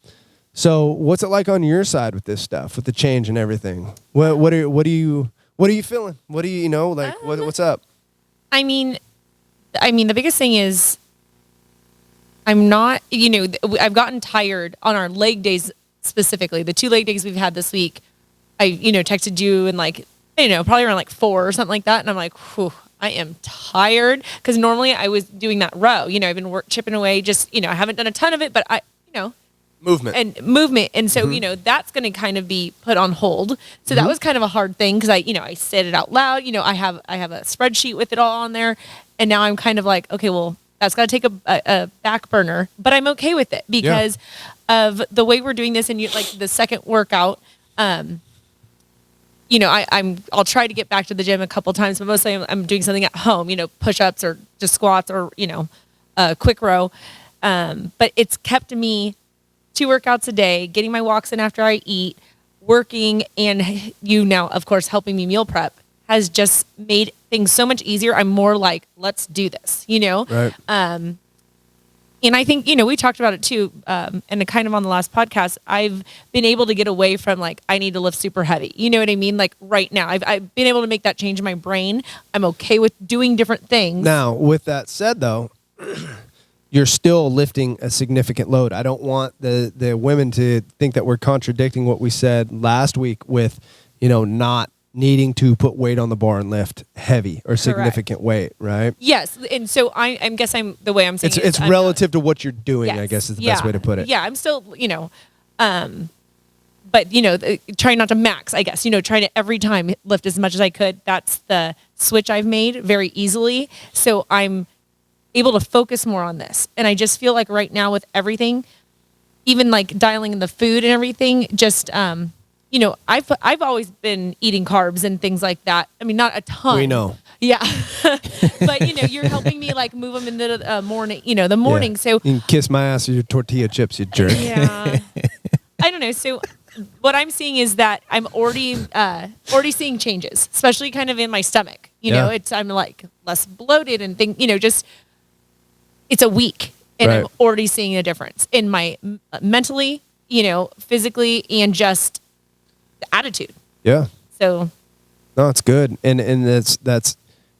Speaker 2: so what's it like on your side with this stuff, with the change and everything? What are you feeling? What do you know, like what's up?
Speaker 3: I mean, the biggest thing is I'm not, you know, I've gotten tired on our leg days specifically. The 2 leg days we've had this week, I, you know, texted you and like, you know, probably around like 4 or something like that. And I'm like, whew, I am tired. Because normally I was doing that row. You know, I've been chipping away just, you know, I haven't done a ton of it, but you know. Movement. And so, you know, that's going to kind of be put on hold. So that was kind of a hard thing because I said it out loud. You know, I have a spreadsheet with it all on there. And now I'm kind of like, okay, well, that's got to take a back burner. But I'm okay with it because of the way we're doing this. And like the second workout, you know, I'll try to get back to the gym a couple times, but mostly I'm doing something at home, you know, push-ups or just squats or, you know, quick row. But it's kept me 2 workouts a day, getting my walks in after I eat, working, and you now, of course, helping me meal prep has just made things so much easier. I'm more like, let's do this, you know?
Speaker 2: Right.
Speaker 3: And I think, you know, we talked about it too, and kind of on the last podcast, I've been able to get away from like, I need to lift super heavy. You know what I mean? Like right now, I've been able to make that change in my brain. I'm okay with doing different things.
Speaker 2: Now, with that said though, you're still lifting a significant load. I don't want the women to think that we're contradicting what we said last week with, not needing to put weight on the bar and lift heavy or significant weight, right?
Speaker 3: Yes, and so I'm the way I'm saying
Speaker 2: it's relative to what you're doing. I guess is the best way to put it.
Speaker 3: Yeah, I'm still but trying not to max. I guess trying to every time lift as much as I could. That's the switch I've made very easily. So I'm able to focus more on this. And I just feel like right now with everything, even like dialing in the food and everything, just, I've always been eating carbs and things like that. I mean, not a ton.
Speaker 2: We know.
Speaker 3: Yeah. But, you're helping me like move them into the morning, the morning. Yeah. So
Speaker 2: you can kiss my ass with your tortilla chips, you jerk.
Speaker 3: Yeah. I don't know. So what I'm seeing is that I'm already seeing changes, especially kind of in my stomach. I'm like less bloated and just, it's a week and I'm already seeing a difference in my mentally, physically, and just the attitude.
Speaker 2: Yeah.
Speaker 3: So.
Speaker 2: No, it's good. And that's,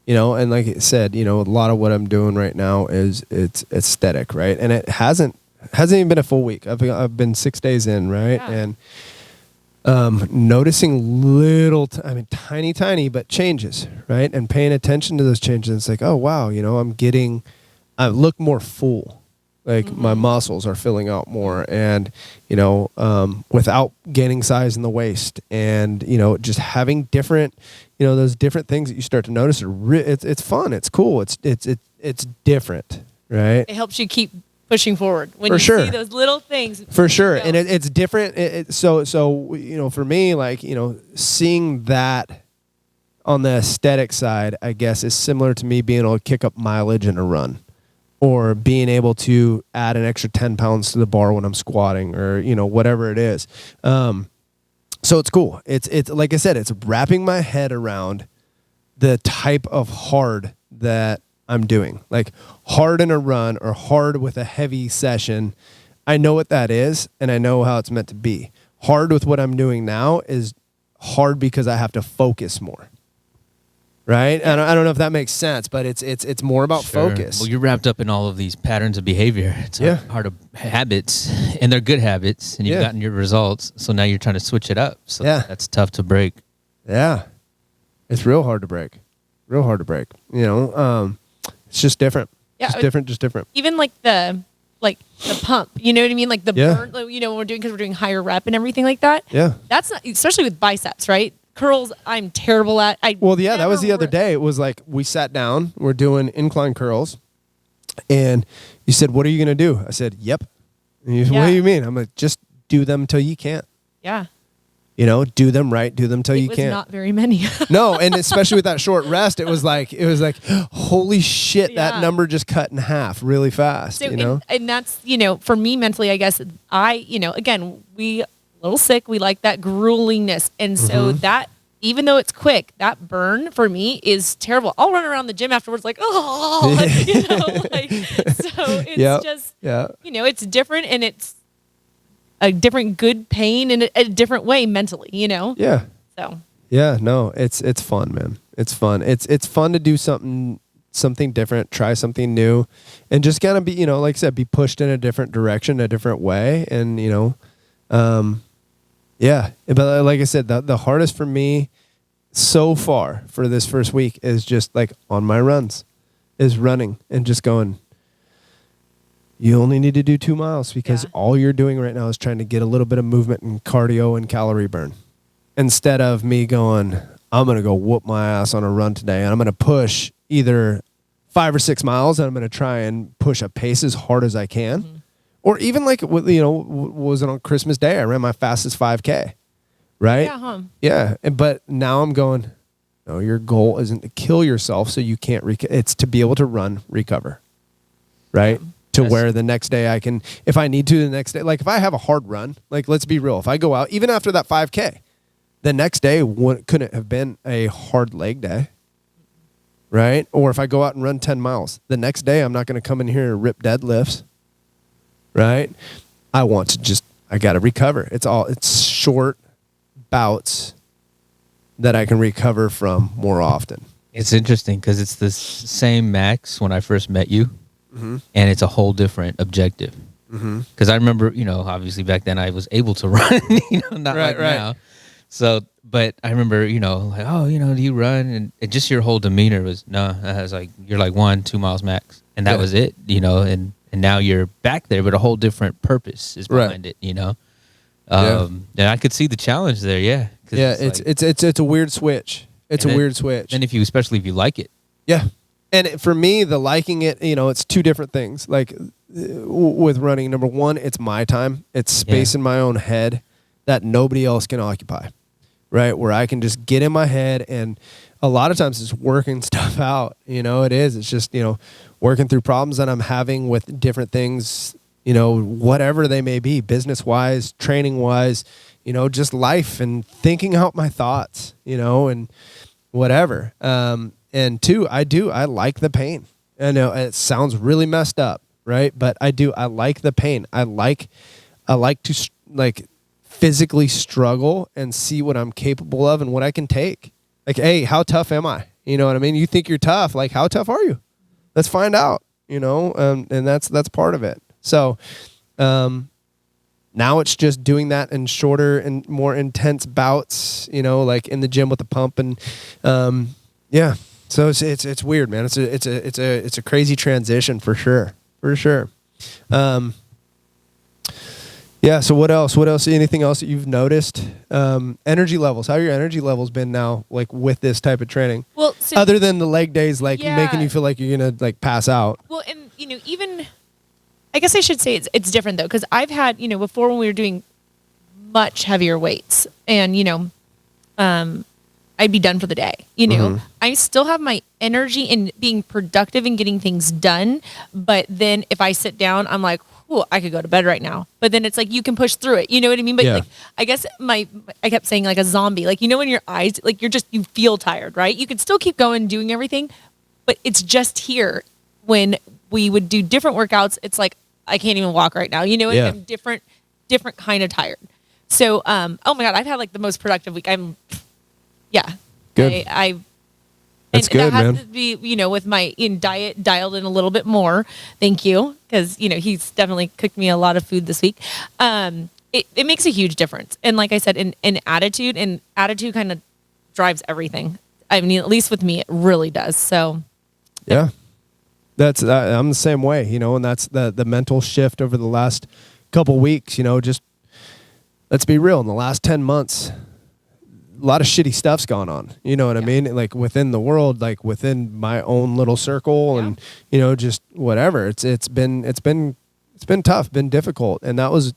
Speaker 2: and like I said, a lot of what I'm doing right now is it's aesthetic, right? And it hasn't even been a full week. I've been 6 days in, right? Yeah. And noticing little, tiny, but changes, right? And paying attention to those changes. It's like, oh, wow, I look more full. Like my muscles are filling out more and, without gaining size in the waist and, just having different, those different things that you start to notice. It's fun. It's cool. It's different, right?
Speaker 3: It helps you keep pushing forward when see those little things.
Speaker 2: For sure. And it's different. So, for me, like, seeing that on the aesthetic side, I guess, is similar to me being able to kick up mileage in a run. Or being able to add an extra 10 pounds to the bar when I'm squatting or, whatever it is. So it's cool. It's like I said, it's wrapping my head around the type of hard that I'm doing. Like hard in a run or hard with a heavy session. I know what that is and I know how it's meant to be. Hard with what I'm doing now is hard because I have to focus more. Right? I don't know if that makes sense, but it's more about focus.
Speaker 1: Well, you're wrapped up in all of these patterns of behavior. It's hard of habits, and they're good habits, and you've gotten your results. So now you're trying to switch it up. So that's tough to break.
Speaker 2: Yeah. It's real hard to break. It's just different. Yeah. Just different.
Speaker 3: Even like the pump, you know what I mean? Like the burn, when we're doing, because we're doing higher rep and everything like that.
Speaker 2: Yeah.
Speaker 3: That's not, especially with biceps, right? Curls, I'm terrible at.
Speaker 2: That was the other day. It was like we sat down, we're doing incline curls, and you said, "What are you going to do?" I said, "Yep." And you said, "What do you mean?" I'm like, "Just do them till you can't."
Speaker 3: Yeah.
Speaker 2: Do them right, do them till you can't.
Speaker 3: It was not very many.
Speaker 2: No, and especially with that short rest, it was like, holy shit, that number just cut in half really fast.
Speaker 3: So, and that's for me mentally, I guess again, we. Little sick. We like that gruelingness. And so that, even though it's quick, that burn for me is terrible. I'll run around the gym afterwards like, so it's just, it's different and it's a different good pain in a different way mentally,
Speaker 2: Yeah.
Speaker 3: So.
Speaker 2: Yeah, no, it's fun, man. It's fun. It's fun to do something different, try something new, and just kind of be, like I said, be pushed in a different direction, a different way. And, yeah, but like I said, the hardest for me so far for this first week is just like on my runs, is running and just going, you only need to do 2 miles because all you're doing right now is trying to get a little bit of movement and cardio and calorie burn. Instead of me going, I'm going to go whoop my ass on a run today and I'm going to push either 5 or 6 miles and I'm going to try and push a pace as hard as I can. Mm-hmm. Or even like, was it on Christmas Day? I ran my fastest 5K, right?
Speaker 3: Yeah,
Speaker 2: Yeah, but now I'm going, no, your goal isn't to kill yourself so you can't, it's to be able to run, recover, right? Yeah. To where the next day I can, if I need to the next day, like if I have a hard run, like let's be real, if I go out, even after that 5K, the next day couldn't have been a hard leg day, right? Or if I go out and run 10 miles, the next day I'm not going to come in here and rip deadlifts. Right? I got to recover. It's short bouts that I can recover from more often.
Speaker 1: It's interesting because it's the same max when I first met you and it's a whole different objective. Because I remember, obviously back then I was able to run, not
Speaker 2: Right,
Speaker 1: like now. So, but I remember, like, oh, do you run? And it just your whole demeanor was, no, I was like, you're like 1-2 miles max. And that was it, and now you're back there, but a whole different purpose is behind it, And I could see the challenge there, yeah.
Speaker 2: Yeah, it's a weird switch. It's a weird switch.
Speaker 1: And especially if you like it.
Speaker 2: Yeah. And for me, the liking it, it's two different things. Like with running, number one, it's my time. It's space in my own head that nobody else can occupy, right? Where I can just get in my head, and a lot of times it's working stuff out. It is. It's just, working through problems that I'm having with different things, whatever they may be, business-wise, training-wise, just life and thinking out my thoughts, and whatever. And two, I like the pain. I know it sounds really messed up, right? But I like the pain. I like to physically struggle and see what I'm capable of and what I can take. Like, hey, how tough am I? You know what I mean? You think you're tough. Like, how tough are you? Let's find out, and that's part of it. So, now it's just doing that in shorter and more intense bouts, like in the gym with the pump, and So it's weird, man. It's a crazy transition for sure. Yeah. So what else? Anything else that you've noticed? Energy levels. How have your energy levels been now, like with this type of training? Well, other than the leg days, making you feel like you're gonna pass out. Well,
Speaker 3: and even, I guess I should say it's different though, because I've had before when we were doing much heavier weights, and I'd be done for the day. I still have my energy in being productive and getting things done, but then if I sit down, I'm like, I could go to bed right now. But then it's like, you can push through it. You know what I mean? But I guess I kept saying like a zombie, like, when your eyes, like you feel tired, right? You could still keep going, doing everything, but it's just here when we would do different workouts. It's like, I can't even walk right now. I'm different kind of tired. So, oh my God, I've had like the most productive week.
Speaker 2: Good. That's good,
Speaker 3: that has
Speaker 2: man.
Speaker 3: to be, with my diet dialed in a little bit more. Thank you. Because, he's definitely cooked me a lot of food this week. It makes a huge difference. And like I said, in attitude, and attitude kind of drives everything. I mean, at least with me, it really does. So.
Speaker 2: Yeah. I'm the same way, and that's the mental shift over the last couple weeks, just let's be real. In the last 10 months, a lot of shitty stuff's gone on. You know what I mean? Like within the world, like within my own little circle, and just whatever. It's been tough, been difficult, and that was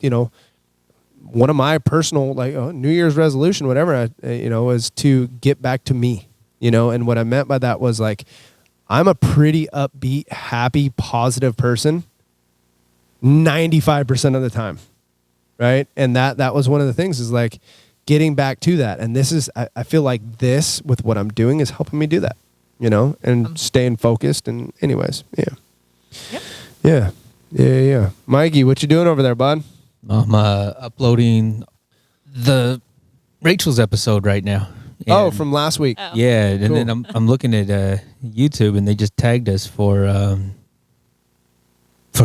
Speaker 2: one of my personal New Year's resolution, whatever. Was to get back to me. And what I meant by that was like, I'm a pretty upbeat, happy, positive person 95% of the time, right? And that was one of the things, is like getting back to that. And this is, I feel like this with what I'm doing is helping me do that, and staying focused. And anyways, yeah. Mikey, what you doing over there, bud?
Speaker 1: I'm uploading the Rachel's episode right now.
Speaker 2: From last week.
Speaker 3: Oh.
Speaker 1: Yeah, and then I'm looking at YouTube, and they just tagged us for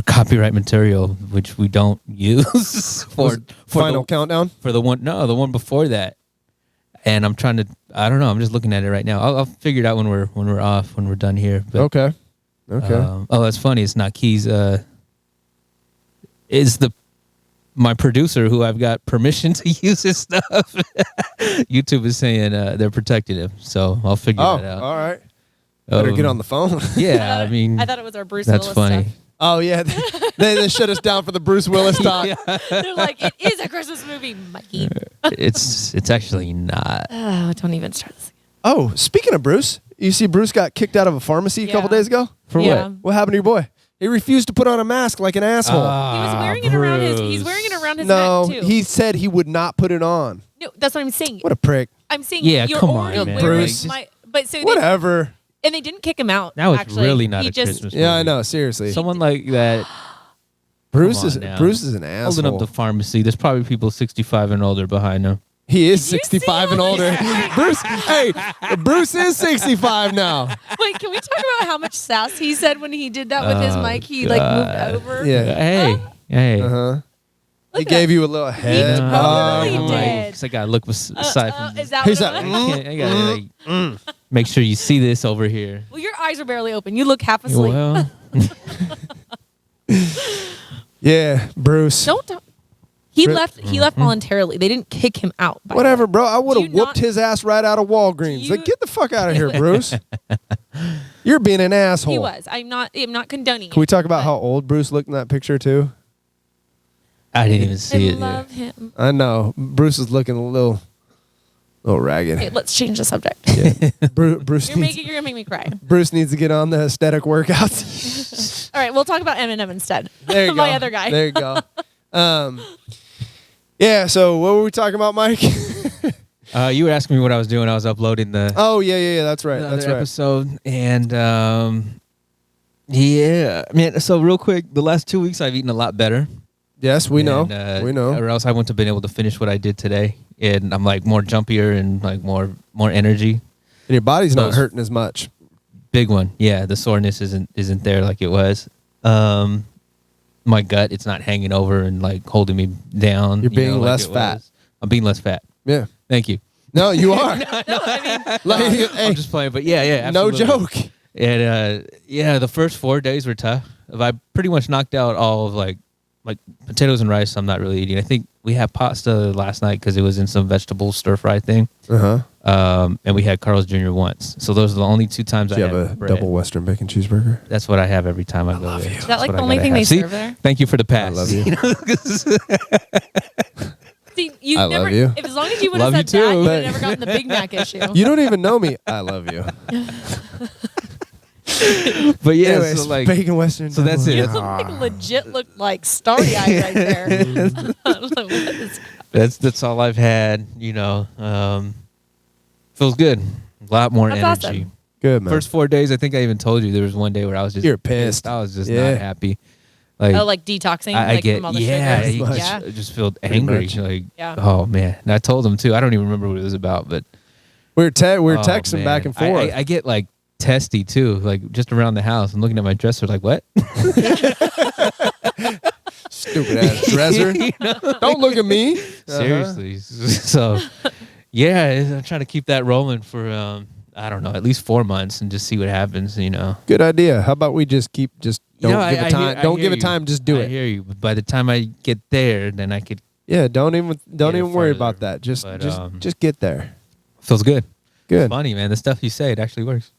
Speaker 1: copyright material, which we don't use for
Speaker 2: Final Countdown
Speaker 1: for the one before that. And I'm trying to, I don't know, I'm just looking at it right now. I'll figure it out when we're done here. But,
Speaker 2: okay.
Speaker 1: That's funny. It's not Keys. Is my producer, who I've got permission to use his stuff. YouTube is saying they're protecting him, so I'll figure that out.
Speaker 2: All right. Better get on the phone.
Speaker 1: Yeah, I mean,
Speaker 3: I thought it was our Bruce
Speaker 1: that's
Speaker 3: Willis
Speaker 1: funny.
Speaker 3: stuff.
Speaker 2: Oh yeah, they shut us down for the Bruce Willis talk.
Speaker 3: They're like, it is a Christmas movie, Mikey.
Speaker 1: It's actually not.
Speaker 3: Oh, don't even start this again.
Speaker 2: Oh, speaking of Bruce, you see Bruce got kicked out of a pharmacy a couple days ago?
Speaker 1: For what?
Speaker 2: What happened to your boy? He refused to put on a mask like an asshole.
Speaker 3: He was wearing it around he's wearing it around his
Speaker 2: no,
Speaker 3: neck too.
Speaker 2: He said he would not put it on.
Speaker 3: No, that's what I'm saying.
Speaker 2: What a prick.
Speaker 3: I'm saying,
Speaker 1: yeah,
Speaker 3: you're
Speaker 1: come
Speaker 3: already
Speaker 1: on, man.
Speaker 3: wearing
Speaker 2: Bruce. Whatever.
Speaker 3: And they didn't kick him out.
Speaker 1: That was
Speaker 3: actually.
Speaker 1: really not
Speaker 3: He
Speaker 1: a
Speaker 3: just,
Speaker 1: Christmas movie.
Speaker 2: Yeah, I know. Seriously,
Speaker 1: Someone like that.
Speaker 2: Bruce is
Speaker 1: now.
Speaker 2: an asshole.
Speaker 1: Holding up the pharmacy. There's probably people 65 and older behind him.
Speaker 2: He is
Speaker 3: Did you see
Speaker 2: 65 and
Speaker 3: all
Speaker 2: older.
Speaker 3: this?
Speaker 2: Bruce, hey, Bruce is 65 now.
Speaker 3: Wait, can we talk about how much sass he said when he did that with his mic? He like moved over.
Speaker 2: Yeah.
Speaker 1: Hey.
Speaker 2: Uh-huh. He
Speaker 3: Look at
Speaker 2: gave
Speaker 3: that.
Speaker 2: you a little head.
Speaker 3: totally
Speaker 2: bob.
Speaker 3: did.
Speaker 1: Because I got to look aside from
Speaker 3: Is that
Speaker 2: He's
Speaker 3: what
Speaker 2: like,
Speaker 3: it was?
Speaker 1: I gotta make sure you see this over here.
Speaker 3: Well, your eyes are barely open. You look half asleep.
Speaker 1: Well,
Speaker 2: Yeah, Bruce.
Speaker 3: Don't. He
Speaker 2: Bru-
Speaker 3: left. He left voluntarily. They didn't kick him out. by the
Speaker 2: Whatever,
Speaker 3: way.
Speaker 2: bro. I would
Speaker 3: Do
Speaker 2: have
Speaker 3: you
Speaker 2: whooped
Speaker 3: not-
Speaker 2: his ass right out of Walgreens.
Speaker 3: Do
Speaker 2: Like,
Speaker 3: you-
Speaker 2: get the fuck out of here, Bruce. You're being an asshole.
Speaker 3: He was. I'm not condoning.
Speaker 2: Can we
Speaker 3: it,
Speaker 2: talk about
Speaker 3: but
Speaker 2: how old Bruce looked in that picture too?
Speaker 1: I didn't even
Speaker 3: I
Speaker 1: see it.
Speaker 3: love him.
Speaker 2: I know Bruce is looking a little ragged.
Speaker 3: Okay, let's change the subject.
Speaker 2: Yeah. Bruce
Speaker 3: You're
Speaker 2: needs
Speaker 3: gonna make me cry.
Speaker 2: Bruce needs to get on the aesthetic workouts.
Speaker 3: All right, we'll talk about Eminem instead.
Speaker 2: There you
Speaker 3: My
Speaker 2: go.
Speaker 3: other guy.
Speaker 2: There you go. Yeah. So what were we talking about, Mike?
Speaker 1: You were asking me what I was doing. I was uploading the
Speaker 2: Oh yeah. That's right.
Speaker 1: another
Speaker 2: That's right.
Speaker 1: episode, and yeah, man. So real quick, the last 2 weeks I've eaten a lot better.
Speaker 2: Yes, we know.
Speaker 1: And,
Speaker 2: We know.
Speaker 1: Or else I wouldn't have been able to finish what I did today, and I'm like more jumpier and like more energy.
Speaker 2: And your body's not
Speaker 1: Those-
Speaker 2: hurting as much.
Speaker 1: Big one, yeah. The soreness isn't there like it was. My gut, it's not hanging over and like holding me down.
Speaker 2: You're being
Speaker 1: like
Speaker 2: less
Speaker 1: it
Speaker 2: fat.
Speaker 1: was. I'm being less fat.
Speaker 2: Yeah.
Speaker 1: Thank you.
Speaker 2: No, you are.
Speaker 3: No, I mean,
Speaker 2: Like, hey,
Speaker 1: I'm just playing, but yeah.
Speaker 2: no
Speaker 1: Absolutely.
Speaker 2: joke.
Speaker 1: And yeah, the first 4 days were tough. I pretty much knocked out all of like potatoes and rice. I'm not really eating. I think we had pasta last night because it was in some vegetable stir fry thing. And we had Carl's Jr. once. So those are the only 2 times
Speaker 2: Do
Speaker 1: I
Speaker 2: you
Speaker 1: had
Speaker 2: have a
Speaker 1: bread.
Speaker 2: double Western bacon cheeseburger?
Speaker 1: That's what I have every time I go there.
Speaker 3: is that like the only thing they serve there?
Speaker 1: Thank you for the pass.
Speaker 2: I love you.
Speaker 3: See, you
Speaker 2: I
Speaker 3: never.
Speaker 2: love you.
Speaker 3: If as long as you would have
Speaker 1: Love
Speaker 3: said
Speaker 1: you
Speaker 3: that,
Speaker 1: too.
Speaker 3: you would
Speaker 2: But-
Speaker 3: have never gotten the Big Mac issue.
Speaker 2: You don't even know me. I love you.
Speaker 1: But yeah,
Speaker 2: Anyways,
Speaker 1: so like
Speaker 2: bacon Western.
Speaker 1: so that's it.
Speaker 3: You
Speaker 1: That's-
Speaker 3: like legit look like starry eyed right there. I was like, what is-
Speaker 1: that's all I've had. Feels good. A lot more
Speaker 3: That's
Speaker 1: energy.
Speaker 3: awesome.
Speaker 2: Good, man.
Speaker 1: First 4 days, I think I even told you there was one day where I was just
Speaker 2: You're pissed.
Speaker 1: I was just
Speaker 2: Yeah.
Speaker 1: not happy. Like
Speaker 3: Oh, like detoxing,
Speaker 1: I
Speaker 3: like
Speaker 1: get
Speaker 3: from all the
Speaker 1: yeah,
Speaker 3: sugars.
Speaker 1: you
Speaker 2: Much.
Speaker 1: just,
Speaker 3: Yeah.
Speaker 1: I just feel angry.
Speaker 2: much.
Speaker 1: Like
Speaker 3: Yeah.
Speaker 1: oh man, and I told him too. I don't even remember what it was about, but
Speaker 2: we were
Speaker 1: oh,
Speaker 2: texting
Speaker 1: man.
Speaker 2: back and forth.
Speaker 1: I get like testy too, like just around the house. I'm looking at my dresser, like what?
Speaker 2: Stupid ass dresser. Don't look at me.
Speaker 1: Seriously. So yeah, I'm trying to keep that rolling for I don't know, at least 4 months and just see what happens.
Speaker 2: Good idea. How about we just don't give
Speaker 1: I
Speaker 2: it time.
Speaker 1: hear- I
Speaker 2: Don't
Speaker 1: hear
Speaker 2: give it
Speaker 1: you.
Speaker 2: time. Just do
Speaker 1: I
Speaker 2: it.
Speaker 1: hear you. But by the time I get there, then I could.
Speaker 2: Yeah. Don't even worry
Speaker 1: farther.
Speaker 2: about that. Just
Speaker 1: But,
Speaker 2: just get there.
Speaker 1: Feels good.
Speaker 2: Good.
Speaker 1: Funny, man. The stuff you say, it actually works.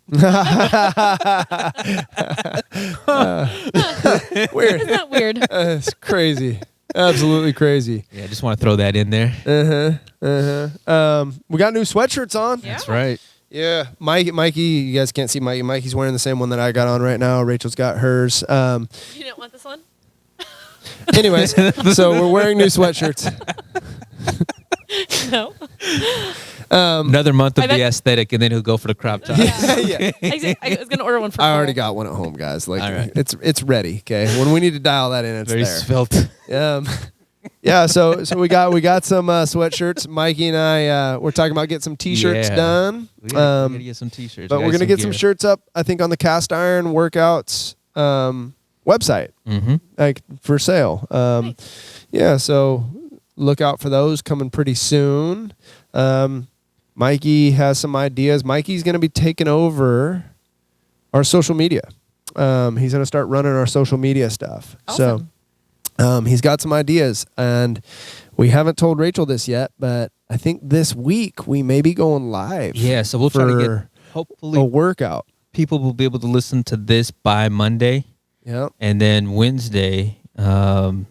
Speaker 2: Weird.
Speaker 3: Isn't that weird?
Speaker 2: It's crazy. Absolutely crazy.
Speaker 1: Yeah, I just want to throw that in there.
Speaker 2: We got new sweatshirts on.
Speaker 3: Yeah.
Speaker 1: That's right.
Speaker 2: Yeah, Mikey, you guys can't see Mikey. Mikey's wearing the same one that I got on right now. Rachel's got hers.
Speaker 3: You didn't want this one?
Speaker 2: Anyways, so we're wearing new sweatshirts.
Speaker 3: No.
Speaker 1: Another month of
Speaker 3: I bet-
Speaker 1: the aesthetic, and then he'll go for the crop top.
Speaker 2: Yeah.
Speaker 3: I was gonna order one for.
Speaker 2: I already
Speaker 3: Cole.
Speaker 2: got one at home, guys. Like
Speaker 1: All right.
Speaker 2: it's ready. Okay, when we need to dial that in, it's
Speaker 1: Very
Speaker 2: there.
Speaker 1: svelte.
Speaker 2: Yeah, so we got some sweatshirts. Mikey and I we're talking about getting some t-shirts
Speaker 1: Yeah.
Speaker 2: done.
Speaker 1: We gotta get some t-shirts.
Speaker 2: But we're gonna get some
Speaker 1: gear.
Speaker 2: shirts up. I think on the Cast Iron Workouts website,
Speaker 1: Mm-hmm.
Speaker 2: like for sale. Yeah, so look out for those coming pretty soon. Mikey has some ideas. Mikey's gonna be taking over our social media. He's gonna start running our social media stuff.
Speaker 3: Awesome.
Speaker 2: So he's got some ideas, and we haven't told Rachel this yet, but I think this week we may be going live.
Speaker 1: Yeah, so we'll try to get.
Speaker 2: for
Speaker 1: Hopefully,
Speaker 2: a workout.
Speaker 1: people will be able to listen to this by Monday,
Speaker 2: Yeah.
Speaker 1: and then Wednesday, we're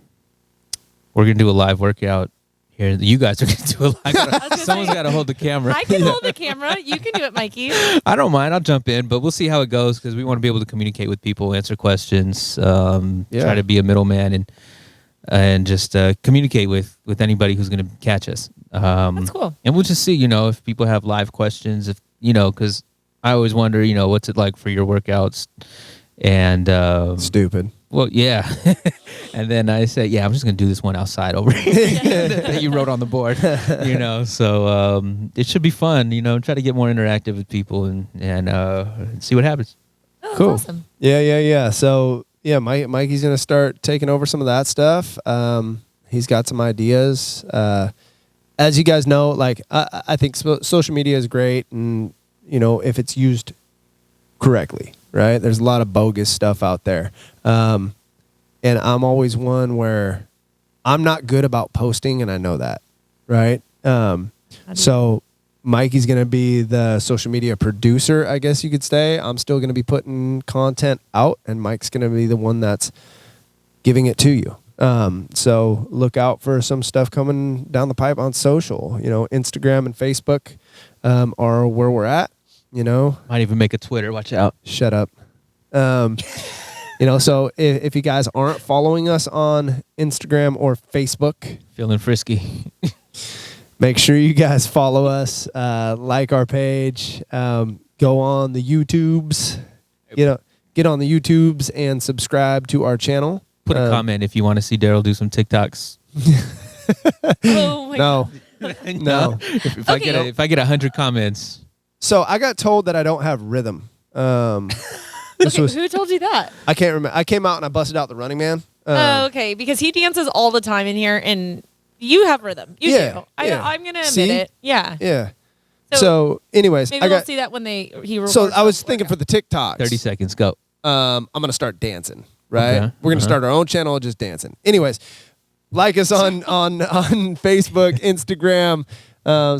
Speaker 1: gonna do a live workout here. You guys are gonna do a live.
Speaker 3: gonna
Speaker 1: Someone's
Speaker 3: say-
Speaker 1: got to hold the camera.
Speaker 3: I can hold the camera. You can do it, Mikey.
Speaker 1: I don't mind. I'll jump in, but we'll see how it goes because we want to be able to communicate with people, answer questions, try to be a middleman, and just communicate with anybody who's going to catch us.
Speaker 3: That's cool.
Speaker 1: And we'll just see, if people have live questions, if because I always wonder, what's it like for your workouts, and
Speaker 2: Stupid.
Speaker 1: well, yeah, And then I said, yeah, I'm just going to do this one outside over here that you wrote on the board, So it should be fun, try to get more interactive with people and see what happens.
Speaker 3: Oh,
Speaker 2: Cool.
Speaker 3: that's awesome.
Speaker 2: Yeah. So, yeah, Mikey's going to start taking over some of that stuff. He's got some ideas. As you guys know, like, I think social media is great, and, if it's used correctly, right? There's a lot of bogus stuff out there. And I'm always one where I'm not good about posting, and I know that, right? So Mikey's going to be the social media producer, I guess you could say. I'm still going to be putting content out, and Mike's going to be the one that's giving it to you. So look out for some stuff coming down the pipe on social. Instagram and Facebook are where we're at.
Speaker 1: Might even make a Twitter. Watch out.
Speaker 2: Shut up. So if you guys aren't following us on Instagram or Facebook,
Speaker 1: Feeling frisky.
Speaker 2: make sure you guys follow us, like our page, go on the YouTubes, get on the YouTubes and subscribe to our channel.
Speaker 1: Put a comment if you want to see Darrell do some TikToks.
Speaker 3: Oh my God.
Speaker 2: No.
Speaker 1: If I get 100 comments.
Speaker 2: So I got told that I don't have rhythm.
Speaker 3: Who told you that?
Speaker 2: I can't remember. I came out and I busted out the Running Man.
Speaker 3: Okay, because he dances all the time in here, and you have rhythm. You do. I'm gonna admit it. Yeah.
Speaker 2: Yeah. So anyways,
Speaker 3: maybe we'll see that when he.
Speaker 2: So I was thinking for the TikToks.
Speaker 1: 30 seconds, go.
Speaker 2: I'm gonna start dancing. Right.
Speaker 1: Okay.
Speaker 2: We're gonna start our own channel just dancing. Anyways, like us on Facebook, Instagram.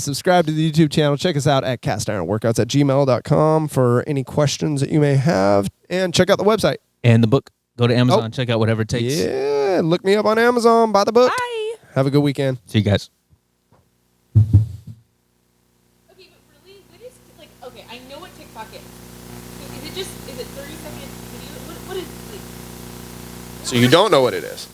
Speaker 2: Subscribe to the YouTube channel. Check us out at castironworkouts@gmail.com for any questions that you may have. And check out the website.
Speaker 1: And the book. Go to Amazon. Check out whatever it takes.
Speaker 2: Yeah. Look me up on Amazon. Buy the book.
Speaker 3: Bye.
Speaker 2: Have a good weekend.
Speaker 1: See you guys.
Speaker 3: Okay, but really, okay, I know what TikTok is. Is it 30 second video? What is,
Speaker 2: So you don't know what it is.